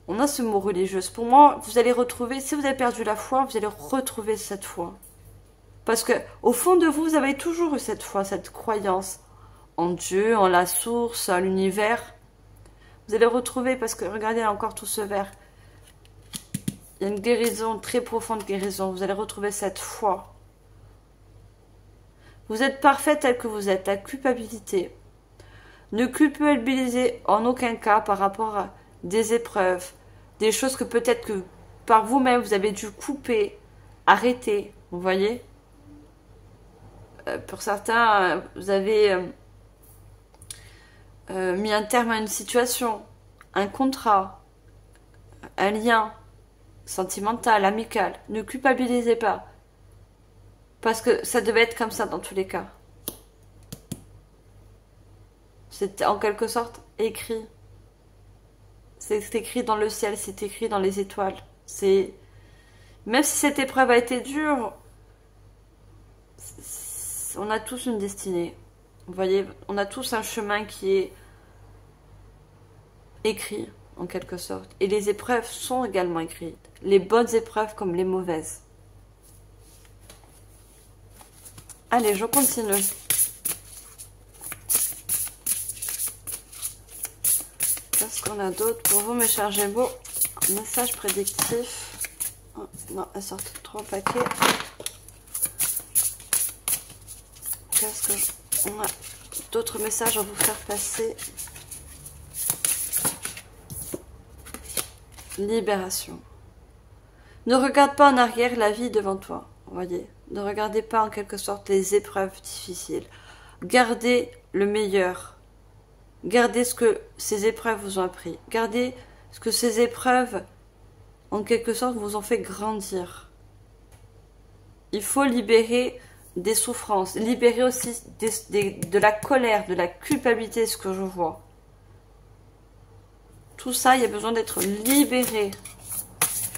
On a ce mot religieuse. Pour moi, vous allez retrouver, si vous avez perdu la foi, vous allez retrouver cette foi. Parce que au fond de vous, vous avez toujours eu cette foi, cette croyance en Dieu, en la source, en l'univers. Vous allez retrouver, parce que regardez encore tout ce verre. Il y a une guérison, une très profonde guérison. Vous allez retrouver cette foi. Vous êtes parfait tel que vous êtes. La culpabilité. Ne culpabilisez en aucun cas par rapport à des épreuves, des choses que peut-être que par vous-même vous avez dû couper, arrêter. Vous voyez? Pour certains, vous avez mis un terme à une situation, un contrat, un lien sentimental, amical. Ne culpabilisez pas. Parce que ça devait être comme ça dans tous les cas. C'est en quelque sorte écrit. C'est écrit dans le ciel, c'est écrit dans les étoiles. C'est même si cette épreuve a été dure, on a tous une destinée. Vous voyez, on a tous un chemin qui est écrit en quelque sorte. Et les épreuves sont également écrites. Les bonnes épreuves comme les mauvaises. Allez, je continue. Qu'est-ce qu'on a d'autre pour vous, mes chers Gémeaux? Message prédictif. Oh, non, elles sortent trop paquets. Qu'est-ce qu'on a d'autres messages à vous faire passer? Libération. Ne regarde pas en arrière la vie devant toi. Vous voyez, ne regardez pas en quelque sorte les épreuves difficiles. Gardez le meilleur. Gardez ce que ces épreuves vous ont appris. Gardez ce que ces épreuves, en quelque sorte, vous ont fait grandir. Il faut libérer des souffrances. Libérer aussi de la colère, de la culpabilité, ce que je vois. Tout ça, il y a besoin d'être libéré.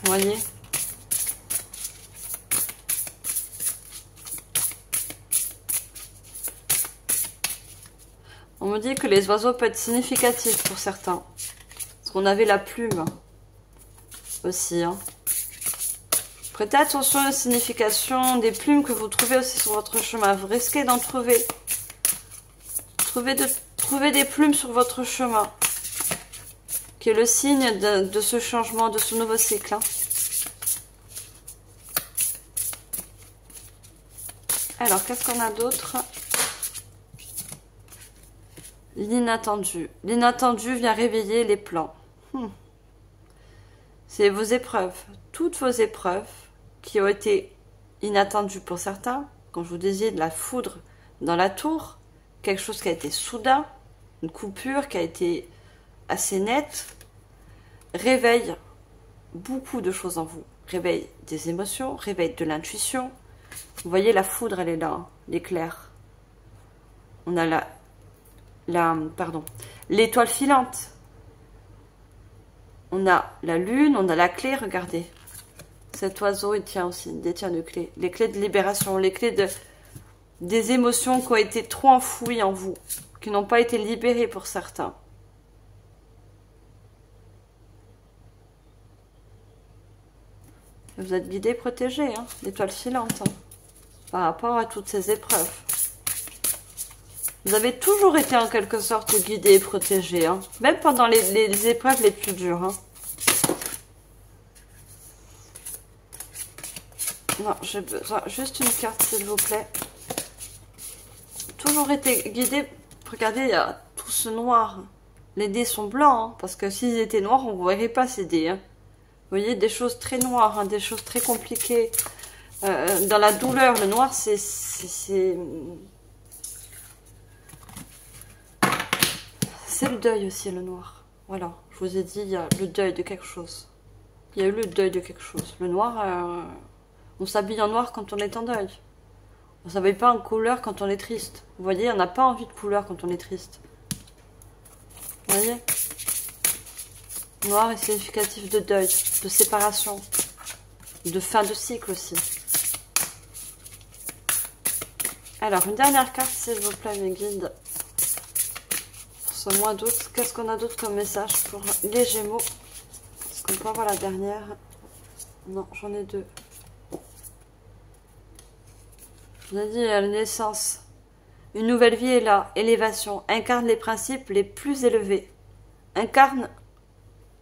Vous voyez ? On me dit que les oiseaux peuvent être significatifs pour certains. Parce qu'on avait la plume aussi. Hein. Prêtez attention à la signification des plumes que vous trouvez aussi sur votre chemin. Vous risquez d'en trouver. Trouvez des plumes sur votre chemin. Qui est le signe de ce changement, de ce nouveau cycle. Hein. Alors, qu'est-ce qu'on a d'autre ? L'inattendu. L'inattendu vient réveiller les plans. C'est vos épreuves. Toutes vos épreuves qui ont été inattendues pour certains. Quand je vous disais de la foudre dans la tour, quelque chose qui a été soudain, une coupure qui a été assez nette, réveille beaucoup de choses en vous. Réveille des émotions, réveille de l'intuition. Vous voyez, la foudre, elle est là, hein, l'éclair. On a l'étoile filante. On a la lune, on a la clé, regardez. Cet oiseau, il détient de clés. Les clés de libération, les clés des émotions qui ont été trop enfouies en vous, qui n'ont pas été libérées pour certains. Vous êtes guidé, protégé, hein, l'étoile filante, hein, par rapport à toutes ces épreuves. Vous avez toujours été en quelque sorte guidé et protégé, hein, même pendant les épreuves les plus dures. Hein. Non, j'ai besoin juste une carte, s'il vous plaît. Toujours été guidé. Regardez, il y a tout ce noir. Les dés sont blancs, hein, parce que s'ils étaient noirs, on ne verrait pas ces dés. Hein. Vous voyez, des choses très noires, hein, des choses très compliquées. Dans la douleur, le noir, c'est le deuil aussi, le noir. Voilà, je vous ai dit, il y a le deuil de quelque chose. Il y a eu le deuil de quelque chose. Le noir, on s'habille en noir quand on est en deuil. On ne s'habille pas en couleur quand on est triste. Vous voyez, on n'a pas envie de couleur quand on est triste. Vous voyez ? Noir est significatif de deuil, de séparation, de fin de cycle aussi. Alors, une dernière carte, s'il vous plaît, mes guides. ce mois d'août. Qu'est-ce qu'on a d'autre comme message pour les Gémeaux? Est-ce qu'on peut avoir la dernière? Non, j'en ai deux. Je vous ai dit la naissance. Une nouvelle vie est là. Élévation. Incarne les principes les plus élevés. Incarne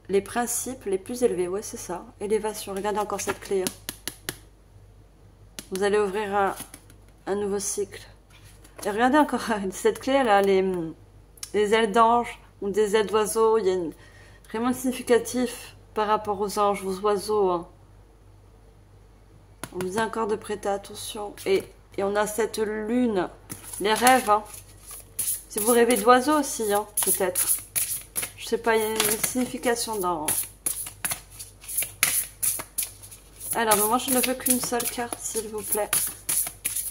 les principes les plus élevés. Ouais, c'est ça. Élévation. Regardez encore cette clé. Vous allez ouvrir un nouveau cycle. Et regardez encore cette clé, elle a les ailes d'ange ou des ailes d'oiseau. Il y a vraiment significatif par rapport aux anges, aux oiseaux. Hein. On vous dit encore de prêter attention. Et on a cette lune, les rêves. Hein. Si vous rêvez d'oiseaux aussi, hein, peut-être. Je sais pas, il y a une signification dans... Alors, moi, je ne veux qu'une seule carte, s'il vous plaît.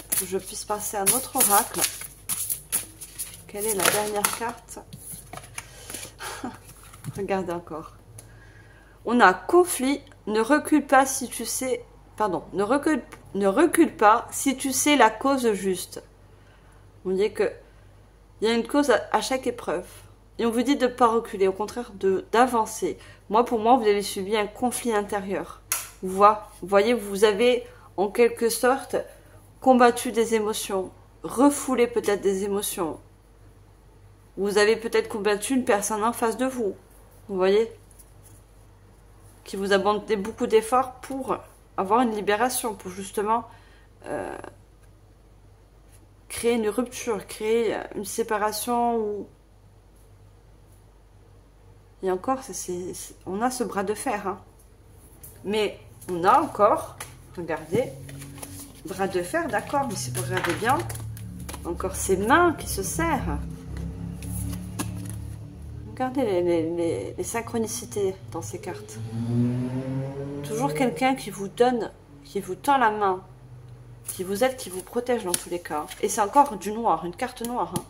Pour que je puisse passer à notre oracle. Quelle est la dernière carte? Regardez encore. On a conflit. Ne recule pas si tu sais... Pardon. Ne recule pas si tu sais la cause juste. On dit que il y a une cause à chaque épreuve. Et on vous dit de ne pas reculer. Au contraire, d'avancer. Pour moi, vous avez subi un conflit intérieur. Vous voyez, vous avez en quelque sorte combattu des émotions. Refoulé peut-être des émotions. Vous avez peut-être combattu une personne en face de vous. Vous voyez? Qui vous a demandé beaucoup d'efforts pour avoir une libération. Pour justement créer une rupture. Créer une séparation. Où... Et encore, on a ce bras de fer. Hein. Mais on a encore, regardez, bras de fer, d'accord. Mais si vous regardez bien, encore ces mains qui se serrent. Regardez les synchronicités dans ces cartes. Toujours quelqu'un qui vous donne, qui vous tend la main, qui vous aide, qui vous protège dans tous les cas. Et c'est encore du noir, une carte noire. Hein,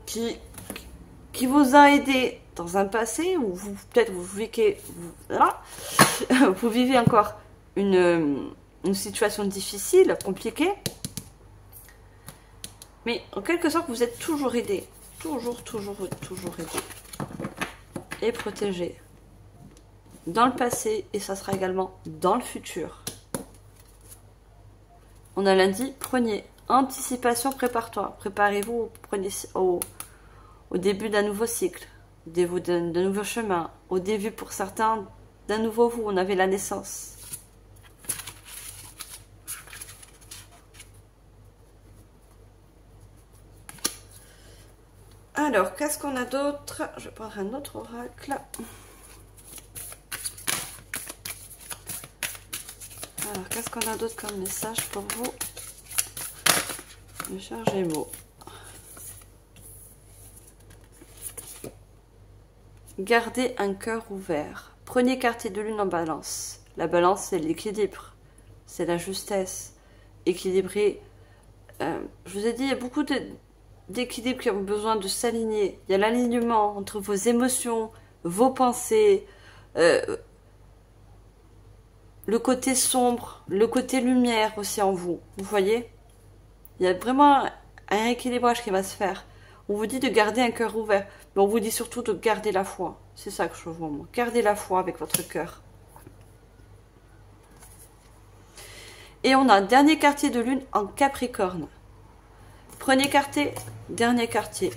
qui vous a aidé dans un passé où peut-être vous vivez encore une situation difficile, compliquée. Mais en quelque sorte, vous êtes toujours aidé. Toujours aidé. Et protégé. Dans le passé, et ça sera également dans le futur. On a lundi, prenez anticipation, prépare-toi. Préparez-vous, prenez au début d'un nouveau cycle, d'un nouveau chemin, au début pour certains d'un nouveau vous. On avait la naissance. Alors, qu'est-ce qu'on a d'autre? Je vais prendre un autre oracle. Alors, qu'est-ce qu'on a d'autre comme message pour vous, mes chers Gémeaux? Gardez un cœur ouvert. Premier quartier de lune en balance. La balance, c'est l'équilibre. C'est la justesse. Équilibrer. Je vous ai dit, il y a beaucoup d'équilibres qui ont besoin de s'aligner. Il y a l'alignement entre vos émotions, vos pensées, le côté sombre, le côté lumière aussi en vous. Vous voyez? Il y a vraiment un équilibrage qui va se faire. On vous dit de garder un cœur ouvert. Mais on vous dit surtout de garder la foi. C'est ça que je vois moi. Gardez la foi avec votre cœur. Et on a un dernier quartier de lune en Capricorne. Premier quartier, dernier quartier.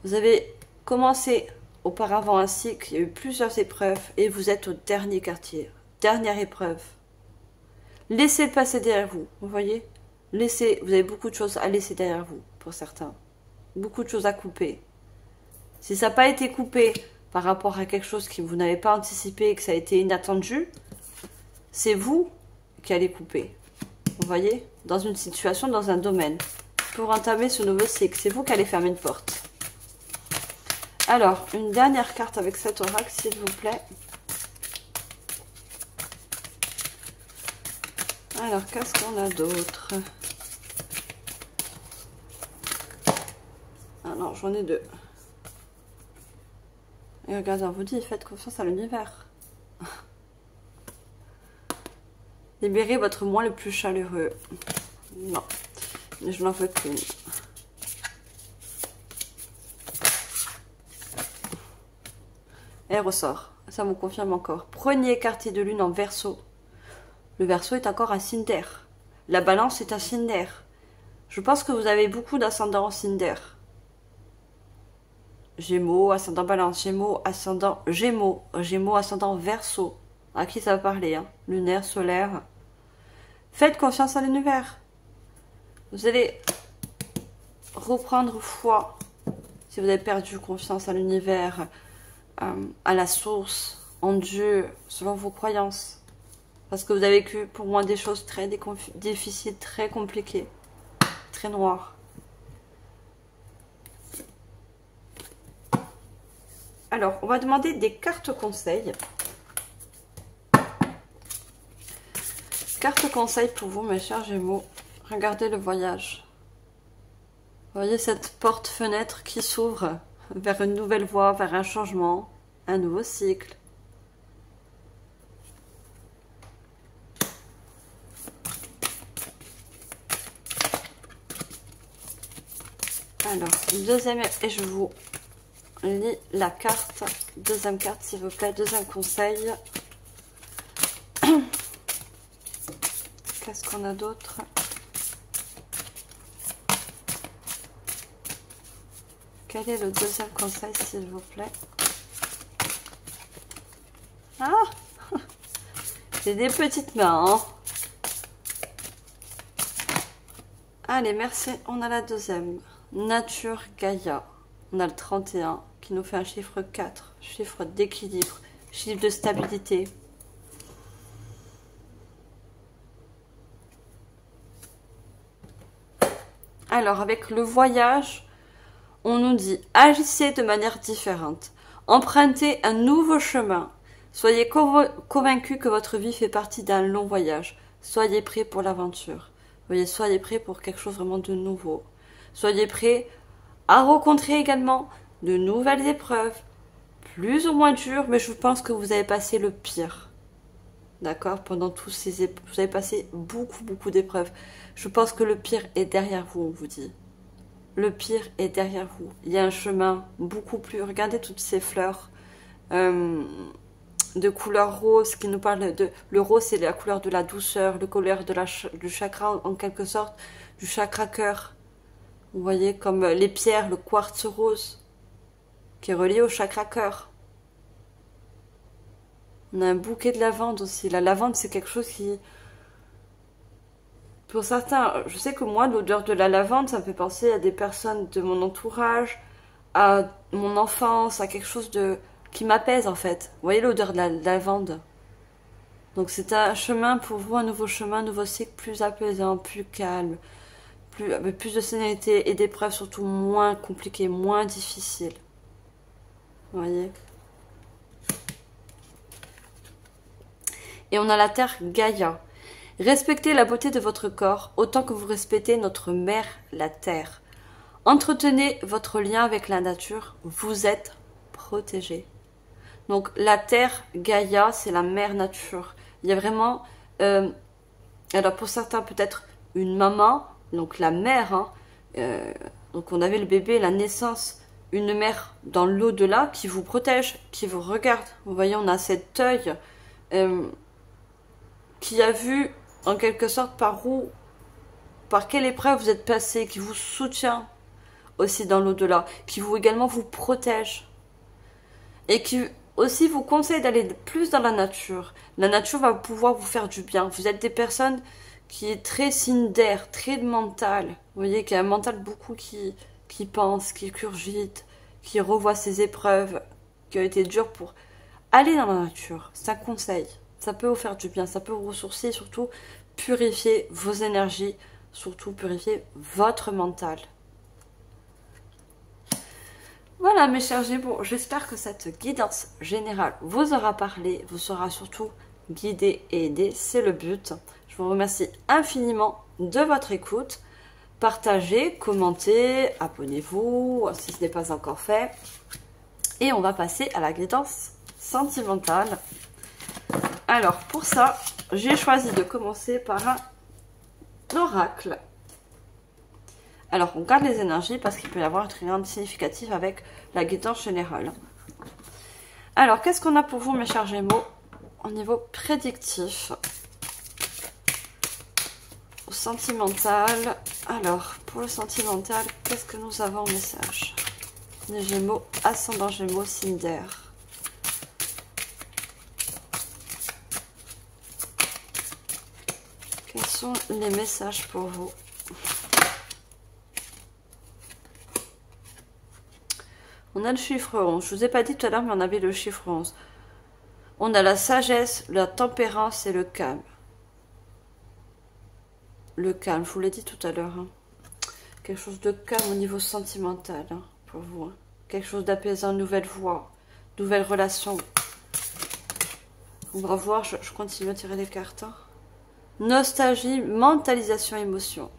Vous avez commencé auparavant un cycle, il y a eu plusieurs épreuves et vous êtes au dernier quartier. Dernière épreuve. Laissez le passé derrière vous. Vous voyez? Vous avez beaucoup de choses à laisser derrière vous pour certains. Beaucoup de choses à couper. Si ça n'a pas été coupé par rapport à quelque chose que vous n'avez pas anticipé et que ça a été inattendu, c'est vous qui allez couper. Vous voyez? Dans une situation, dans un domaine. Pour entamer ce nouveau cycle, c'est vous qui allez fermer une porte. Alors, une dernière carte avec cet oracle, s'il vous plaît. Alors, qu'est-ce qu'on a d'autre? Ah non, j'en ai deux. Et regardez, on vous dit, faites confiance à l'univers. Libérez votre moi le plus chaleureux. Non, mais je n'en veux qu'une. Elle ressort. Ça vous confirme encore. Premier quartier de lune en Verseau. Le Verseau est encore un signe d'air. La Balance est un signe d'air. Je pense que vous avez beaucoup d'ascendants en signe d'air. Gémeaux, ascendant Balance, Gémeaux, ascendant Gémeaux, Gémeaux, ascendant Verseau. À qui ça va parler, hein? Lunaire, solaire. Faites confiance à l'univers. Vous allez reprendre foi. Si vous avez perdu confiance à l'univers, à la source, en Dieu, selon vos croyances. Parce que vous avez vécu pour moi des choses très difficiles, très compliquées, très noires. Alors, on va demander des cartes conseils. Carte conseil pour vous, mes chers Gémeaux. Regardez le voyage. Vous voyez cette porte-fenêtre qui s'ouvre vers une nouvelle voie, vers un changement, un nouveau cycle. Alors, deuxième, et je vous lis la carte. Deuxième carte, s'il vous plaît. Deuxième conseil. Qu'est-ce qu'on a d'autre? Quel est le deuxième conseil, s'il vous plaît? Ah! C'est des petites mains, hein? Allez, merci. On a la deuxième. Nature Gaïa. On a le 31 qui nous fait un chiffre 4. Chiffre d'équilibre. Chiffre de stabilité. Alors, avec le voyage, on nous dit agissez de manière différente. Empruntez un nouveau chemin. Soyez convaincus que votre vie fait partie d'un long voyage. Soyez prêts pour l'aventure. Voyez, soyez prêts pour quelque chose vraiment de nouveau. Soyez prêts à rencontrer également de nouvelles épreuves, plus ou moins dures, mais je pense que vous avez passé le pire. D'accord? Pendant tous ces épreuves, vous avez passé beaucoup d'épreuves. Je pense que le pire est derrière vous, on vous dit. Le pire est derrière vous. Il y a un chemin beaucoup plus... Regardez toutes ces fleurs de couleur rose qui nous parlent de... Le rose, c'est la couleur de la douceur, le couleur de du chakra, en quelque sorte, du chakra cœur. Vous voyez, comme les pierres, le quartz rose, qui est relié au chakra cœur. On a un bouquet de lavande aussi. La lavande, c'est quelque chose qui... Pour certains, je sais que moi, l'odeur de la lavande, ça me fait penser à des personnes de mon entourage, à mon enfance, à quelque chose de qui m'apaise en fait. Vous voyez l'odeur de la lavande? Donc c'est un chemin pour vous, un nouveau chemin, un nouveau cycle plus apaisant, plus calme, avec plus de sérénité et d'épreuves surtout moins compliquées, moins difficiles. Vous voyez? Et on a la terre Gaïa. Respectez la beauté de votre corps autant que vous respectez notre mère, la terre. Entretenez votre lien avec la nature, vous êtes protégé. Donc la terre Gaïa, c'est la mère nature. Il y a vraiment, alors pour certains peut-être une maman, donc la mère, hein, donc on avait le bébé, la naissance, une mère dans l'au-delà qui vous protège, qui vous regarde. Vous voyez, on a cet œil qui a vu en quelque sorte par quelle épreuve vous êtes passé, qui vous soutient aussi dans l'au-delà, qui vous également vous protège et qui aussi vous conseille d'aller plus dans la nature. La nature va pouvoir vous faire du bien. Vous êtes des personnes qui est très signe d'air, très mental. Vous voyez, qui a un mental beaucoup qui pense, qui curgite, qui revoit ses épreuves qui ont été dures pour aller dans la nature. C'est un conseil. Ça peut vous faire du bien, ça peut vous ressourcer, surtout purifier vos énergies, surtout purifier votre mental. Voilà mes chers Gémeaux, j'espère que cette guidance générale vous aura parlé, vous sera surtout guidé et aidé, c'est le but. Je vous remercie infiniment de votre écoute. Partagez, commentez, abonnez-vous si ce n'est pas encore fait. Et on va passer à la guidance sentimentale. Alors pour ça, j'ai choisi de commencer par un oracle. Alors on garde les énergies parce qu'il peut y avoir une très grande significative avec la guidance générale. Alors, qu'est-ce qu'on a pour vous, mes chers Gémeaux, au niveau prédictif, au sentimental? Alors, pour le sentimental, qu'est-ce que nous avons en message? Les Gémeaux, ascendant Gémeaux, signe d'air. Quels sont les messages pour vous? On a le chiffre 11. Je ne vous ai pas dit tout à l'heure, mais on avait le chiffre 11. On a la sagesse, la tempérance et le calme. Le calme, je vous l'ai dit tout à l'heure. Hein. Quelque chose de calme au niveau sentimental hein, pour vous. Hein. Quelque chose d'apaisant, nouvelle voie, nouvelle relation. On va voir, je continue à tirer les cartes. Hein. Nostalgie, mentalisation, émotion.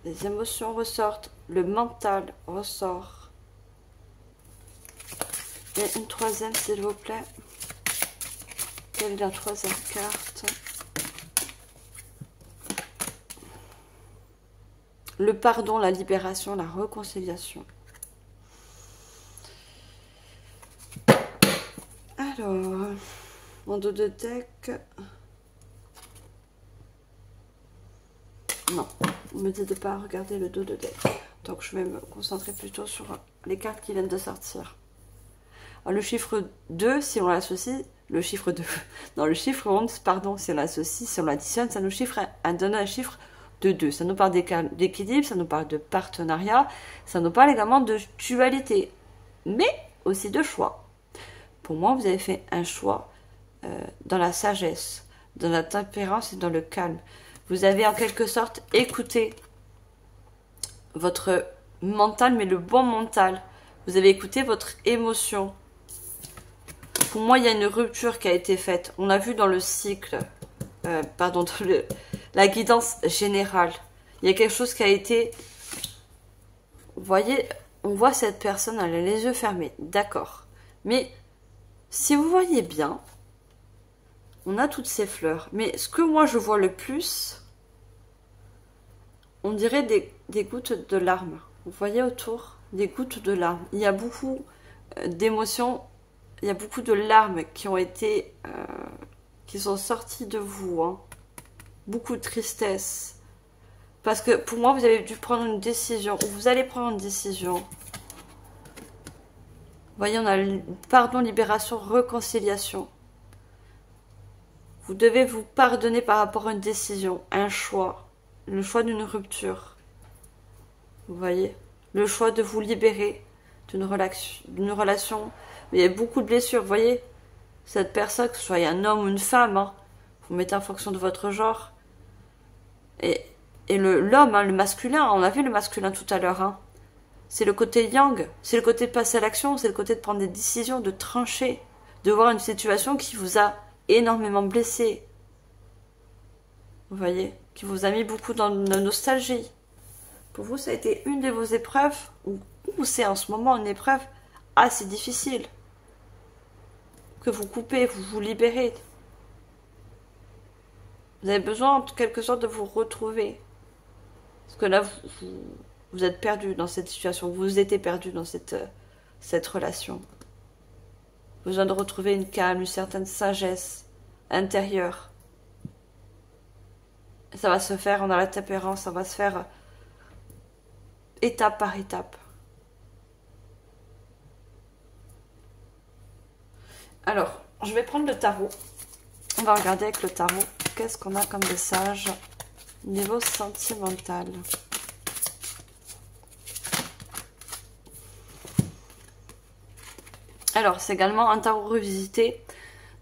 Les émotions ressortent, le mental ressort. Et une troisième, s'il vous plaît. Quelle est la troisième carte? Le pardon, la libération, la réconciliation. Alors, mon dos de deck. Non, on me dit de ne pas regarder le dos de deck. Donc je vais me concentrer plutôt sur les cartes qui viennent de sortir. Alors, le chiffre 2, si on l'associe, le chiffre 2, non, le chiffre 11, pardon, si on l'associe, si on l'additionne, ça nous donne un chiffre de 2. Ça nous parle d'équilibre, ça nous parle de partenariat, ça nous parle également de dualité, mais aussi de choix. Pour moi, vous avez fait un choix dans la sagesse, dans la tempérance et dans le calme. Vous avez en quelque sorte écouté votre mental, mais le bon mental. Vous avez écouté votre émotion. Pour moi, il y a une rupture qui a été faite. On a vu dans le cycle, dans la guidance générale. Il y a quelque chose qui a été... Vous voyez, on voit cette personne, elle a les yeux fermés. D'accord. Mais si vous voyez bien, on a toutes ces fleurs. Mais ce que moi, je vois le plus... On dirait des gouttes de larmes. Vous voyez autour? Des gouttes de larmes. Il y a beaucoup d'émotions, il y a beaucoup de larmes qui ont été... qui sont sorties de vous. Hein. Beaucoup de tristesse. Parce que pour moi, vous avez dû prendre une décision. Ou vous allez prendre une décision. Vous voyez, on a pardon, libération, réconciliation. Vous devez vous pardonner par rapport à une décision, un choix. Le choix d'une rupture. Vous voyez? Le choix de vous libérer d'une relation. Il y a beaucoup de blessures, vous voyez? Cette personne, que ce soit un homme ou une femme, hein, vous mettez en fonction de votre genre. Et l'homme, hein, le masculin, on a vu le masculin tout à l'heure, hein, c'est le côté yang, c'est le côté de passer à l'action, c'est le côté de prendre des décisions, de trancher, de voir une situation qui vous a énormément blessé. Vous voyez? Qui vous a mis beaucoup dans la nostalgie. Pour vous, ça a été une de vos épreuves, ou c'est en ce moment une épreuve assez difficile. Que vous coupez, vous vous libérez. Vous avez besoin, en quelque sorte, de vous retrouver. Parce que là, vous êtes perdu dans cette situation. Vous étiez perdu dans cette relation. Besoin de retrouver une calme, une certaine sagesse intérieure. Ça va se faire, on a la tempérance, ça va se faire étape par étape. Alors, je vais prendre le tarot. On va regarder avec le tarot. Qu'est-ce qu'on a comme message niveau sentimental? Alors, c'est également un tarot revisité.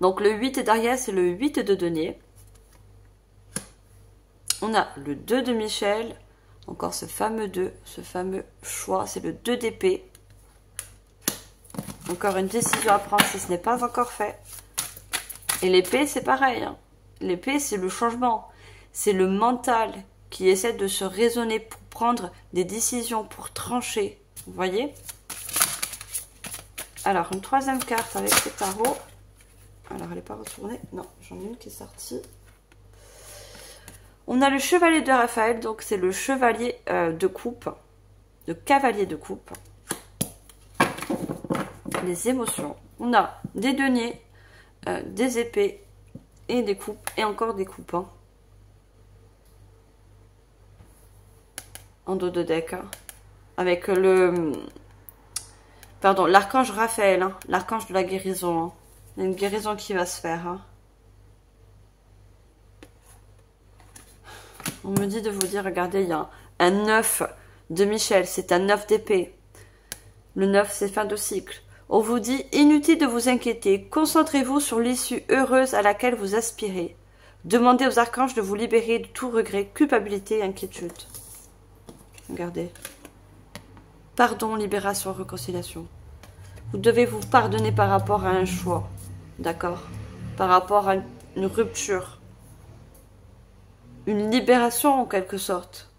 Donc, le 8 derrière, c'est le 8 de denier. On a le 2 de Michel. Encore ce fameux 2, ce fameux choix. C'est le 2 d'épée. Encore une décision à prendre si ce n'est pas encore fait. Et l'épée, c'est pareil. Hein. L'épée, c'est le changement. C'est le mental qui essaie de se raisonner pour prendre des décisions, pour trancher. Vous voyez? Alors, une troisième carte avec ce tarot. Alors, elle n'est pas retournée. Non, j'en ai une qui est sortie. On a le chevalier de Raphaël. Donc, c'est le chevalier de coupe. Le cavalier de coupe. Les émotions. On a des deniers, des épées et des coupes. Et encore des coupes. Hein. En dos de deck. Hein. Avec le... Pardon, l'archange Raphaël. Hein. L'archange de la guérison. Hein. Il y a une guérison qui va se faire. Hein. On me dit de vous dire, regardez, il y a un 9 de Michel, c'est un 9 d'épée. Le 9, c'est fin de cycle. On vous dit, inutile de vous inquiéter, concentrez-vous sur l'issue heureuse à laquelle vous aspirez. Demandez aux archanges de vous libérer de tout regret, culpabilité et inquiétude. Regardez. Pardon, libération, réconciliation. Vous devez vous pardonner par rapport à un choix. D'accord? Par rapport à une rupture. Une libération en quelque sorte.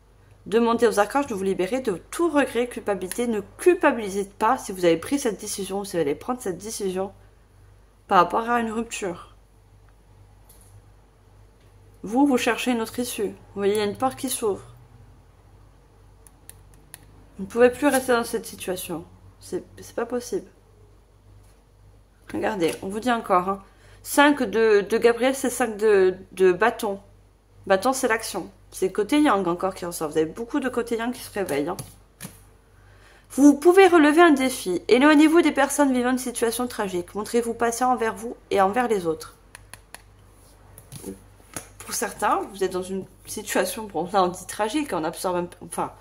Demandez aux archanges de vous libérer de tout regret, culpabilité. Ne culpabilisez pas si vous avez pris cette décision, si vous allez prendre cette décision par rapport à une rupture. Vous cherchez une autre issue. Vous voyez, il y a une porte qui s'ouvre. Vous ne pouvez plus rester dans cette situation. C'est pas possible. Regardez, on vous dit encore. Hein. 5 de Gabriel, c'est 5 de bâton. Bâton, c'est l'action. C'est côté yang encore qui ressort. Vous avez beaucoup de côté yang qui se réveillent. Hein. Vous pouvez relever un défi. Éloignez-vous des personnes vivant une situation tragique. Montrez-vous patient envers vous et envers les autres. Pour certains, vous êtes dans une situation, bon là on dit tragique, on absorbe un peu, enfin,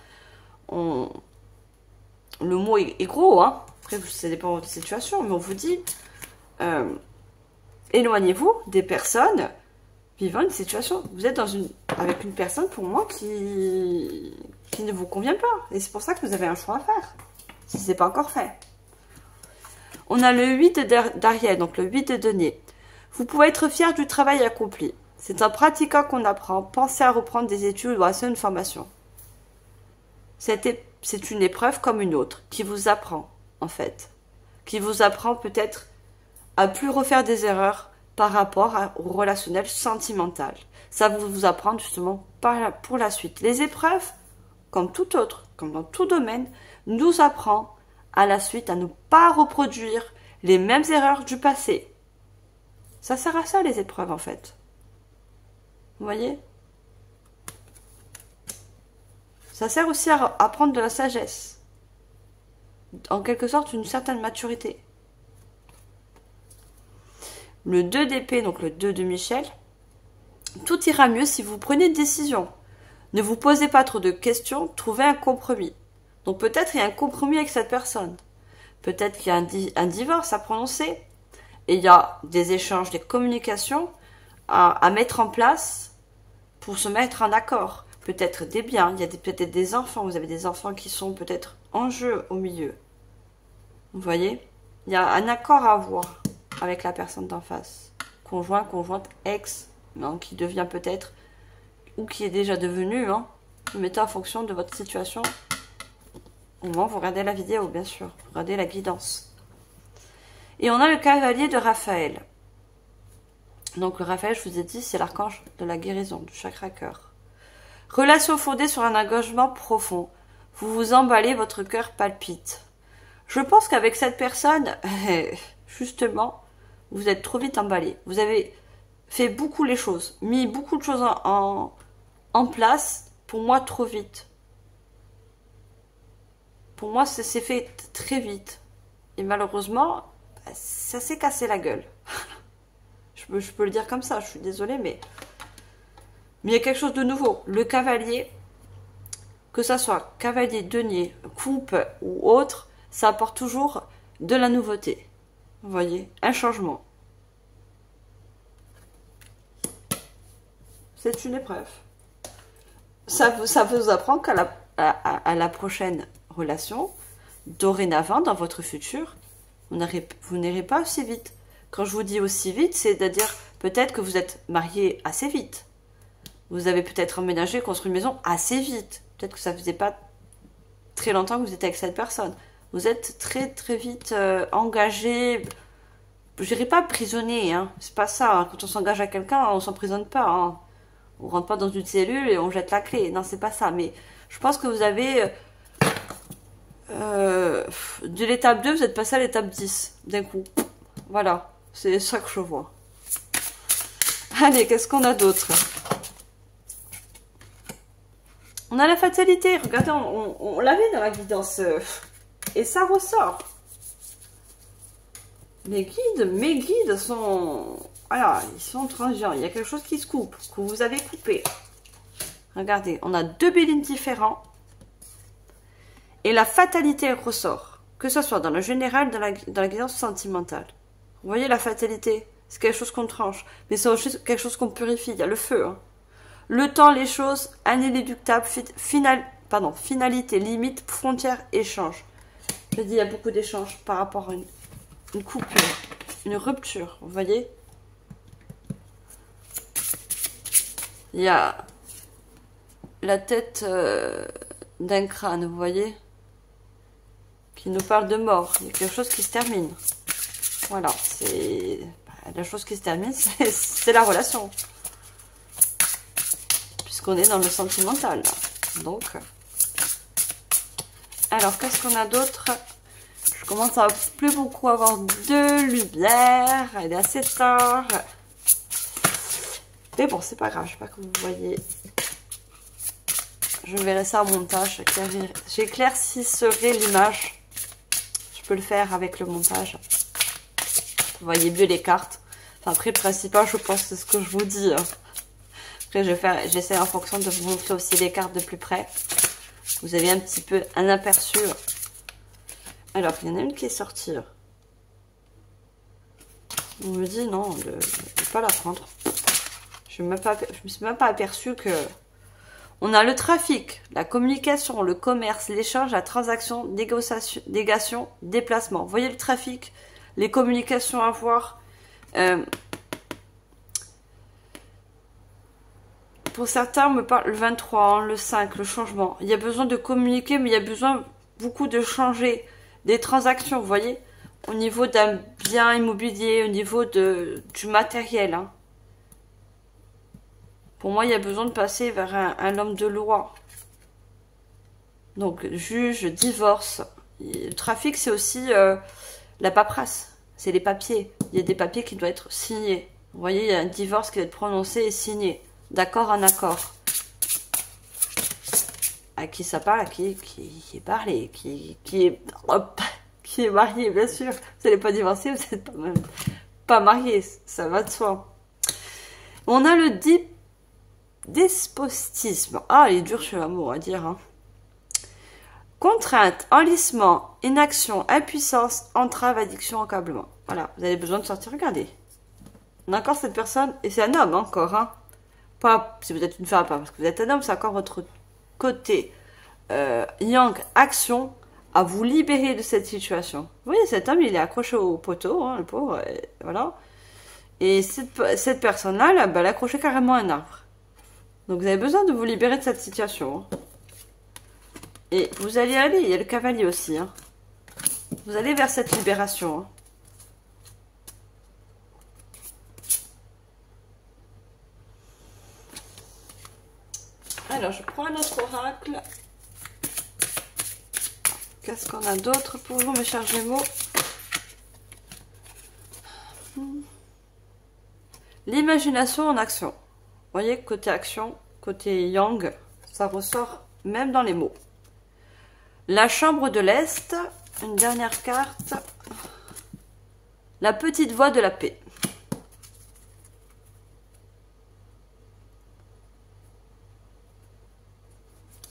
le mot est gros, hein. Après ça dépend de votre situation, mais on vous dit, éloignez-vous des personnes vivant une situation. Vous êtes avec une personne, pour moi, qui ne vous convient pas. Et c'est pour ça que vous avez un choix à faire, si ce n'est pas encore fait. On a le 8 d'Ariel, donc le 8 de denier. Vous pouvez être fier du travail accompli. C'est en pratiquant qu'on apprend. Pensez à reprendre des études ou à faire une formation. C'est une épreuve comme une autre, qui vous apprend, en fait. Qui vous apprend peut-être à plus refaire des erreurs par rapport au relationnel sentimental. Ça vous apprend justement pour la suite. Les épreuves, comme tout autre, comme dans tout domaine, nous apprend à la suite à ne pas reproduire les mêmes erreurs du passé. Ça sert à ça, les épreuves, en fait. Vous voyez? Ça sert aussi à apprendre de la sagesse. En quelque sorte, une certaine maturité. Le 2 d'épée, donc le 2 de Michel. Tout ira mieux si vous prenez une décision. Ne vous posez pas trop de questions, trouvez un compromis. Donc peut-être il y a un compromis avec cette personne. Peut-être qu'il y a un divorce à prononcer. Et il y a des échanges, des communications à mettre en place pour se mettre en accord. Peut-être des biens, il y a peut-être des enfants. Vous avez des enfants qui sont peut-être en jeu au milieu. Vous voyez? Il y a un accord à avoir avec la personne d'en face. Conjoint, conjointe, ex, hein, qui devient peut-être, ou qui est déjà devenu. Hein. Vous mettez en fonction de votre situation. Au moment où vous regardez la vidéo, bien sûr. Vous regardez la guidance. Et on a le cavalier de Raphaël. Donc le Raphaël, je vous ai dit, c'est l'archange de la guérison, du chakra cœur. Relation fondée sur un engagement profond. Vous vous emballez, votre cœur palpite. Je pense qu'avec cette personne, justement, vous êtes trop vite emballé. Vous avez fait beaucoup les choses, mis beaucoup de choses en place, pour moi, trop vite. Pour moi, ça s'est fait très vite. Et malheureusement, ça s'est cassé la gueule. Je peux le dire comme ça, je suis désolée, mais il y a quelque chose de nouveau. Le cavalier, que ça soit cavalier, denier, coupe ou autre, ça apporte toujours de la nouveauté. Vous voyez, un changement. C'est une épreuve. Ça vous apprend qu'à la prochaine relation, dorénavant, dans votre futur, vous n'irez pas aussi vite. Quand je vous dis aussi vite, c'est-à-dire peut-être que vous êtes marié assez vite. Vous avez peut-être emménagé, construit une maison assez vite. Peut-être que ça faisait pas très longtemps que vous étiez avec cette personne. Vous êtes très très vite engagé. Je dirais pas prisonnier, hein. C'est pas ça. Hein. Quand on s'engage à quelqu'un, on s'emprisonne pas. Hein. On rentre pas dans une cellule et on jette la clé. Non, c'est pas ça. Mais je pense que vous avez de l'étape 2, vous êtes passé à l'étape 10 d'un coup. Voilà, c'est ça que je vois. Allez, qu'est-ce qu'on a d'autre? On a la fatalité. Regardez, on l'avait dans la guidance. Et ça ressort. Mes guides sont... Voilà, ils sont transients. Il y a quelque chose qui se coupe, que vous avez coupé. Regardez, on a deux bélines différents. Et la fatalité ressort. Que ce soit dans le général, dans la guidance sentimentale. Vous voyez la fatalité? C'est quelque chose qu'on tranche. Mais c'est aussi quelque chose qu'on purifie. Il y a le feu. Hein. Le temps, les choses, inéluctable, finalité, limite, frontière, échange. Je dis, il y a beaucoup d'échanges par rapport à une coupure, une rupture, vous voyez? Il y a la tête d'un crâne, vous voyez? Qui nous parle de mort. Il y a quelque chose qui se termine. Voilà, c'est... La chose qui se termine, c'est la relation. Puisqu'on est dans le sentimental, là. Donc... Alors, qu'est-ce qu'on a d'autre? Je commence à plus beaucoup avoir de lumière. Elle est assez tard. Mais bon, c'est pas grave. Je sais pas comment vous voyez. Je verrai ça au montage. J'éclaircisserai l'image. Je peux le faire avec le montage. Vous voyez mieux les cartes. Enfin, après, le principal, je pense, c'est ce que je vous dis. Après, j'essaie en fonction de vous montrer aussi les cartes de plus près. Vous avez un petit peu un aperçu. Alors, il y en a une qui est sortie. On me dit non, je ne vais pas la prendre. Je me suis même pas aperçue que... On a le trafic, la communication, le commerce, l'échange, la transaction, négation, déplacement. Vous voyez le trafic, les communications à avoir. Pour certains, on me parle le 23, hein, le 5, le changement. Il y a besoin de communiquer, mais il y a besoin beaucoup de changer des transactions, vous voyez, au niveau d'un bien immobilier, au niveau du matériel. Hein. Pour moi, il y a besoin de passer vers un homme de loi. Donc, juge, divorce. Le trafic, c'est aussi la paperasse. C'est les papiers. Il y a des papiers qui doivent être signés. Vous voyez, il y a un divorce qui doit être prononcé et signé. D'accord en accord. À qui ça parle, à qui est parlé, qui est marié, bien sûr. Vous n'allez pas divorcer, vous n'êtes pas marié. Ça va de soi. On a le despotisme. Ah, il est dur sur l'amour à dire. Hein. Contrainte, enlissement, inaction, impuissance, entrave, addiction, accablement. Voilà, vous avez besoin de sortir. Regardez. On a encore cette personne, et c'est un homme encore. Hein. Pas si vous êtes une femme, pas parce que vous êtes un homme, c'est encore votre côté yang, action, à vous libérer de cette situation. Vous voyez, cet homme, il est accroché au poteau, hein, le pauvre, voilà. Et cette personne-là, elle a accroché carrément un arbre. Donc vous avez besoin de vous libérer de cette situation. Hein. Et vous allez aller, il y a le cavalier aussi. Hein. Vous allez vers cette libération. Hein. Alors, je prends un autre oracle. Qu'est-ce qu'on a d'autre pour vous, mes chers Gémeaux? L'imagination en action. Vous voyez, côté action, côté yang, ça ressort même dans les mots. La chambre de l'Est, une dernière carte. La petite voix de la paix.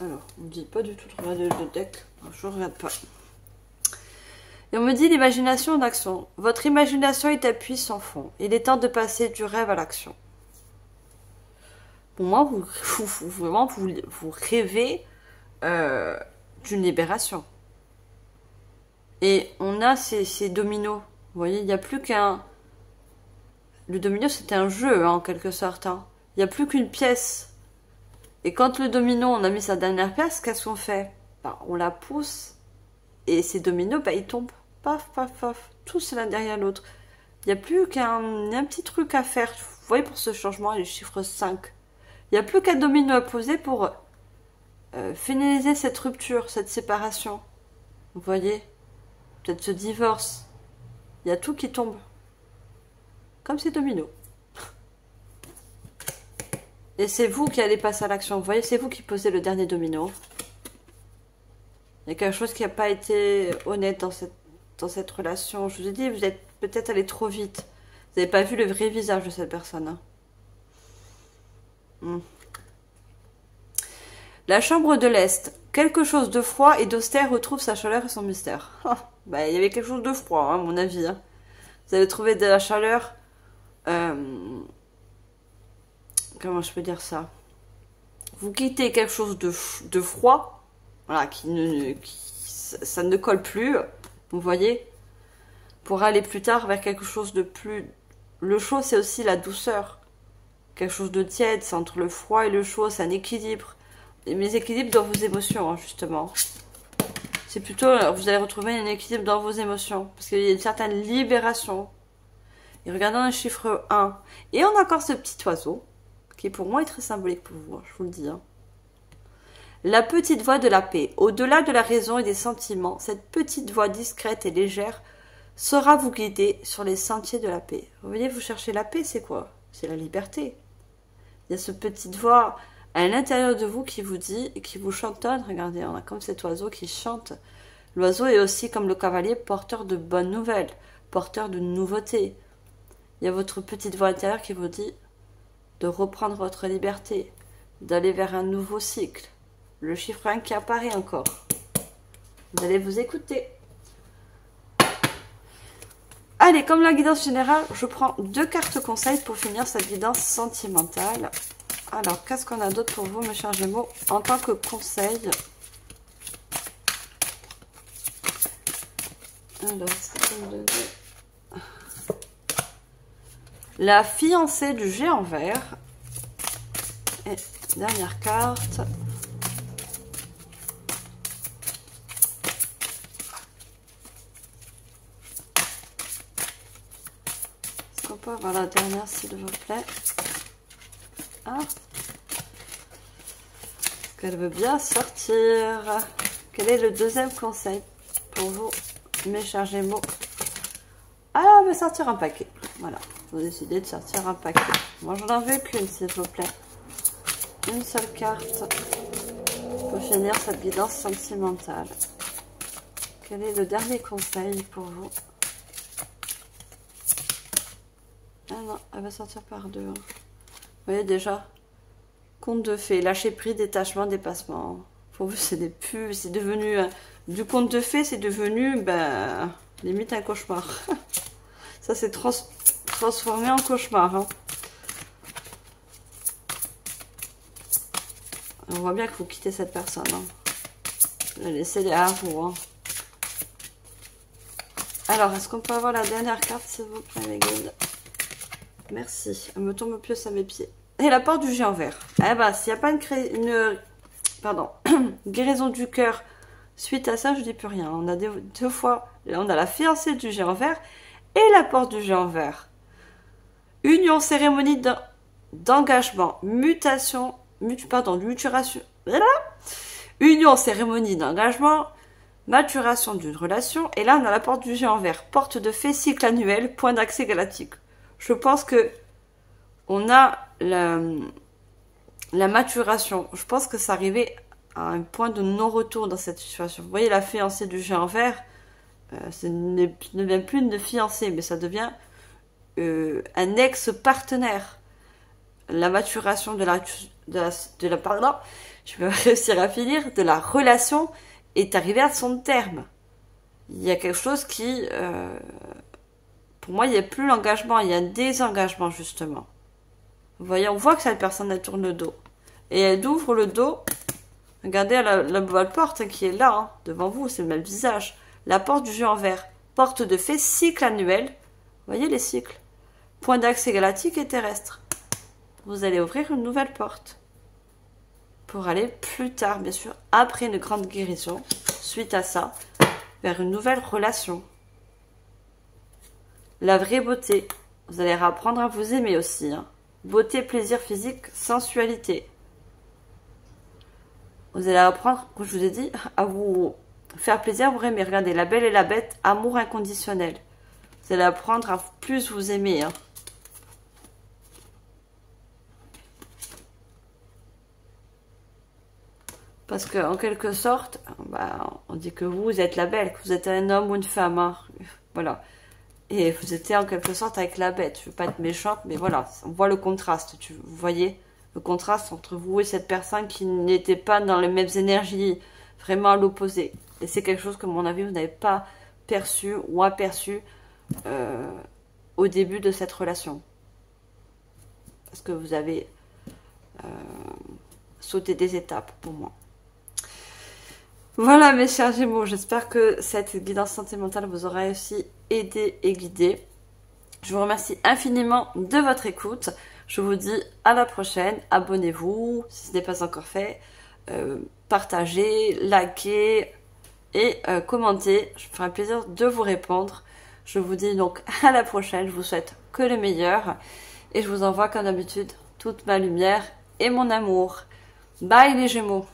Alors, on me dit pas du tout de regarder le deck. Je ne regarde pas. Et on me dit l'imagination en action. Votre imagination est appuyée sans fond. Il est temps de passer du rêve à l'action. Pour moi, vous rêvez d'une libération. Et on a ces dominos. Vous voyez, il n'y a plus qu'un... Le domino, c'était un jeu, hein, en quelque sorte. Hein. Il n'y a plus qu'une pièce. Et quand le domino, on a mis sa dernière pièce, qu'est-ce qu'on fait? Ben, on la pousse. Et ces dominos, ben, ils tombent. Paf, paf, paf. Tous l'un derrière l'autre. Il n'y a plus qu'un petit truc à faire. Vous voyez, pour ce changement, le chiffre 5. Il n'y a plus qu'un domino à poser pour finaliser cette rupture, cette séparation. Vous voyez? Peut-être ce divorce. Il y a tout qui tombe. comme ces dominos. Et c'est vous qui allez passer à l'action. Vous voyez, c'est vous qui posez le dernier domino. Il y a quelque chose qui n'a pas été honnête dans cette relation. Je vous ai dit, vous êtes peut-être allé trop vite. Vous n'avez pas vu le vrai visage de cette personne. Hein. La chambre de l'Est. Quelque chose de froid et d'austère retrouve sa chaleur et son mystère. Bah, il y avait quelque chose de froid, hein, à mon avis. Hein. Vous avez trouvé de la chaleur. Comment je peux dire ça? Vous quittez quelque chose de froid. Voilà, ça ne colle plus. Vous voyez? Pour aller plus tard vers quelque chose de plus... Le chaud, c'est aussi la douceur. Quelque chose de tiède, c'est entre le froid et le chaud, c'est un équilibre. Et mes équilibres dans vos émotions, hein, justement. C'est plutôt, vous allez retrouver un équilibre dans vos émotions. Parce qu'il y a une certaine libération. Et regardons le chiffre 1. Et on a encore ce petit oiseau, qui pour moi est très symbolique pour vous, hein, je vous le dis. Hein. La petite voix de la paix. Au-delà de la raison et des sentiments, cette petite voix discrète et légère saura vous guider sur les sentiers de la paix. Vous voyez, vous cherchez la paix, c'est quoi? C'est la liberté. Il y a cette petite voix à l'intérieur de vous qui vous dit, qui vous chantonne. Regardez, on a comme cet oiseau qui chante. L'oiseau est aussi, comme le cavalier, porteur de bonnes nouvelles, porteur de nouveautés. Il y a votre petite voix intérieure qui vous dit de reprendre votre liberté, d'aller vers un nouveau cycle. Le chiffre 1 qui apparaît encore. Vous allez vous écouter. Allez, comme la guidance générale, je prends 2 cartes conseils pour finir cette guidance sentimentale. Alors, qu'est-ce qu'on a d'autre pour vous, mes chers Gémeaux, en tant que conseil? Alors, la fiancée du géant vert. Et dernière carte. Est-ce qu'on peut avoir la dernière, s'il vous plaît? Ah. Est-ce qu'elle veut bien sortir? Quel est le deuxième conseil pour vous, mes chers Gémeaux? Ah, on va sortir un paquet. Voilà, vous décidez de sortir un paquet. Moi, je n'en veux qu'une, s'il vous plaît. Une seule carte pour finir cette guidance sentimentale. Quel est le dernier conseil pour vous? Ah non, elle va sortir par 2. Hein. Vous voyez déjà, conte de fées, lâcher prise, détachement, dépassement. Pour vous, c'est devenu du conte de fées, c'est devenu ben, limite un cauchemar. Ça s'est transformé en cauchemar. Hein. On voit bien que vous quittez cette personne. Hein. La laissez derrière vous. Hein. Alors, est-ce qu'on peut avoir la dernière carte, s'il vous plaît, les guides? Merci. Elle me tombe au pied à mes pieds. Et la porte du géant vert. Eh ben, s'il n'y a pas une guérison du cœur suite à ça, je dis plus rien. On a deux fois, on a la fiancée du géant vert et la porte du géant vert. Union, cérémonie d'engagement, mutation, muturation. Union, cérémonie d'engagement, maturation d'une relation. Et là, on a la porte du géant vert. Porte de fée, cycle annuel, point d'accès galactique. Je pense que on a la maturation. Je pense que ça arrivait à un point de non-retour dans cette situation. Vous voyez, la fiancée du géant vert, ce ne devient plus une fiancée, mais ça devient un ex-partenaire. La maturation pardon, je vais réussir à finir, de la relation est arrivée à son terme. Il y a quelque chose qui, pour moi, il n'y a plus l'engagement, il y a un désengagement, justement. Vous voyez, on voit que cette personne, elle tourne le dos. Et elle ouvre le dos. Regardez la nouvelle porte qui est là, hein, devant vous, c'est le même visage. La porte du géant vert. Porte de fée, cycle annuel. Vous voyez les cycles. Point d'accès galactique et terrestre. Vous allez ouvrir une nouvelle porte. Pour aller plus tard, bien sûr, après une grande guérison, suite à ça, vers une nouvelle relation. La vraie beauté. Vous allez apprendre à vous aimer aussi, hein. Beauté, plaisir physique, sensualité. Vous allez apprendre, comme je vous ai dit, à vous faire plaisir, vous aimer. Regardez, la belle et la bête, amour inconditionnel. Vous allez apprendre à plus vous aimer. Hein. Parce que en quelque sorte, bah, on dit que vous êtes la belle, que vous êtes un homme ou une femme. Hein. Voilà. Et vous étiez en quelque sorte avec la bête. Je veux pas être méchante, mais voilà, on voit le contraste. Vous voyez le contraste entre vous et cette personne qui n'était pas dans les mêmes énergies, vraiment à l'opposé. Et c'est quelque chose que, à mon avis, vous n'avez pas perçu ou aperçu au début de cette relation. Parce que vous avez sauté des étapes pour moi. Voilà mes chers Gémeaux, j'espère que cette guidance sentimentale vous aura aussi aidé et guidé. Je vous remercie infiniment de votre écoute. Je vous dis à la prochaine. Abonnez-vous si ce n'est pas encore fait. Partagez, likez et commentez. Je me ferai un plaisir de vous répondre. Je vous dis donc à la prochaine. Je vous souhaite que le meilleur. Et je vous envoie comme d'habitude toute ma lumière et mon amour. Bye les Gémeaux.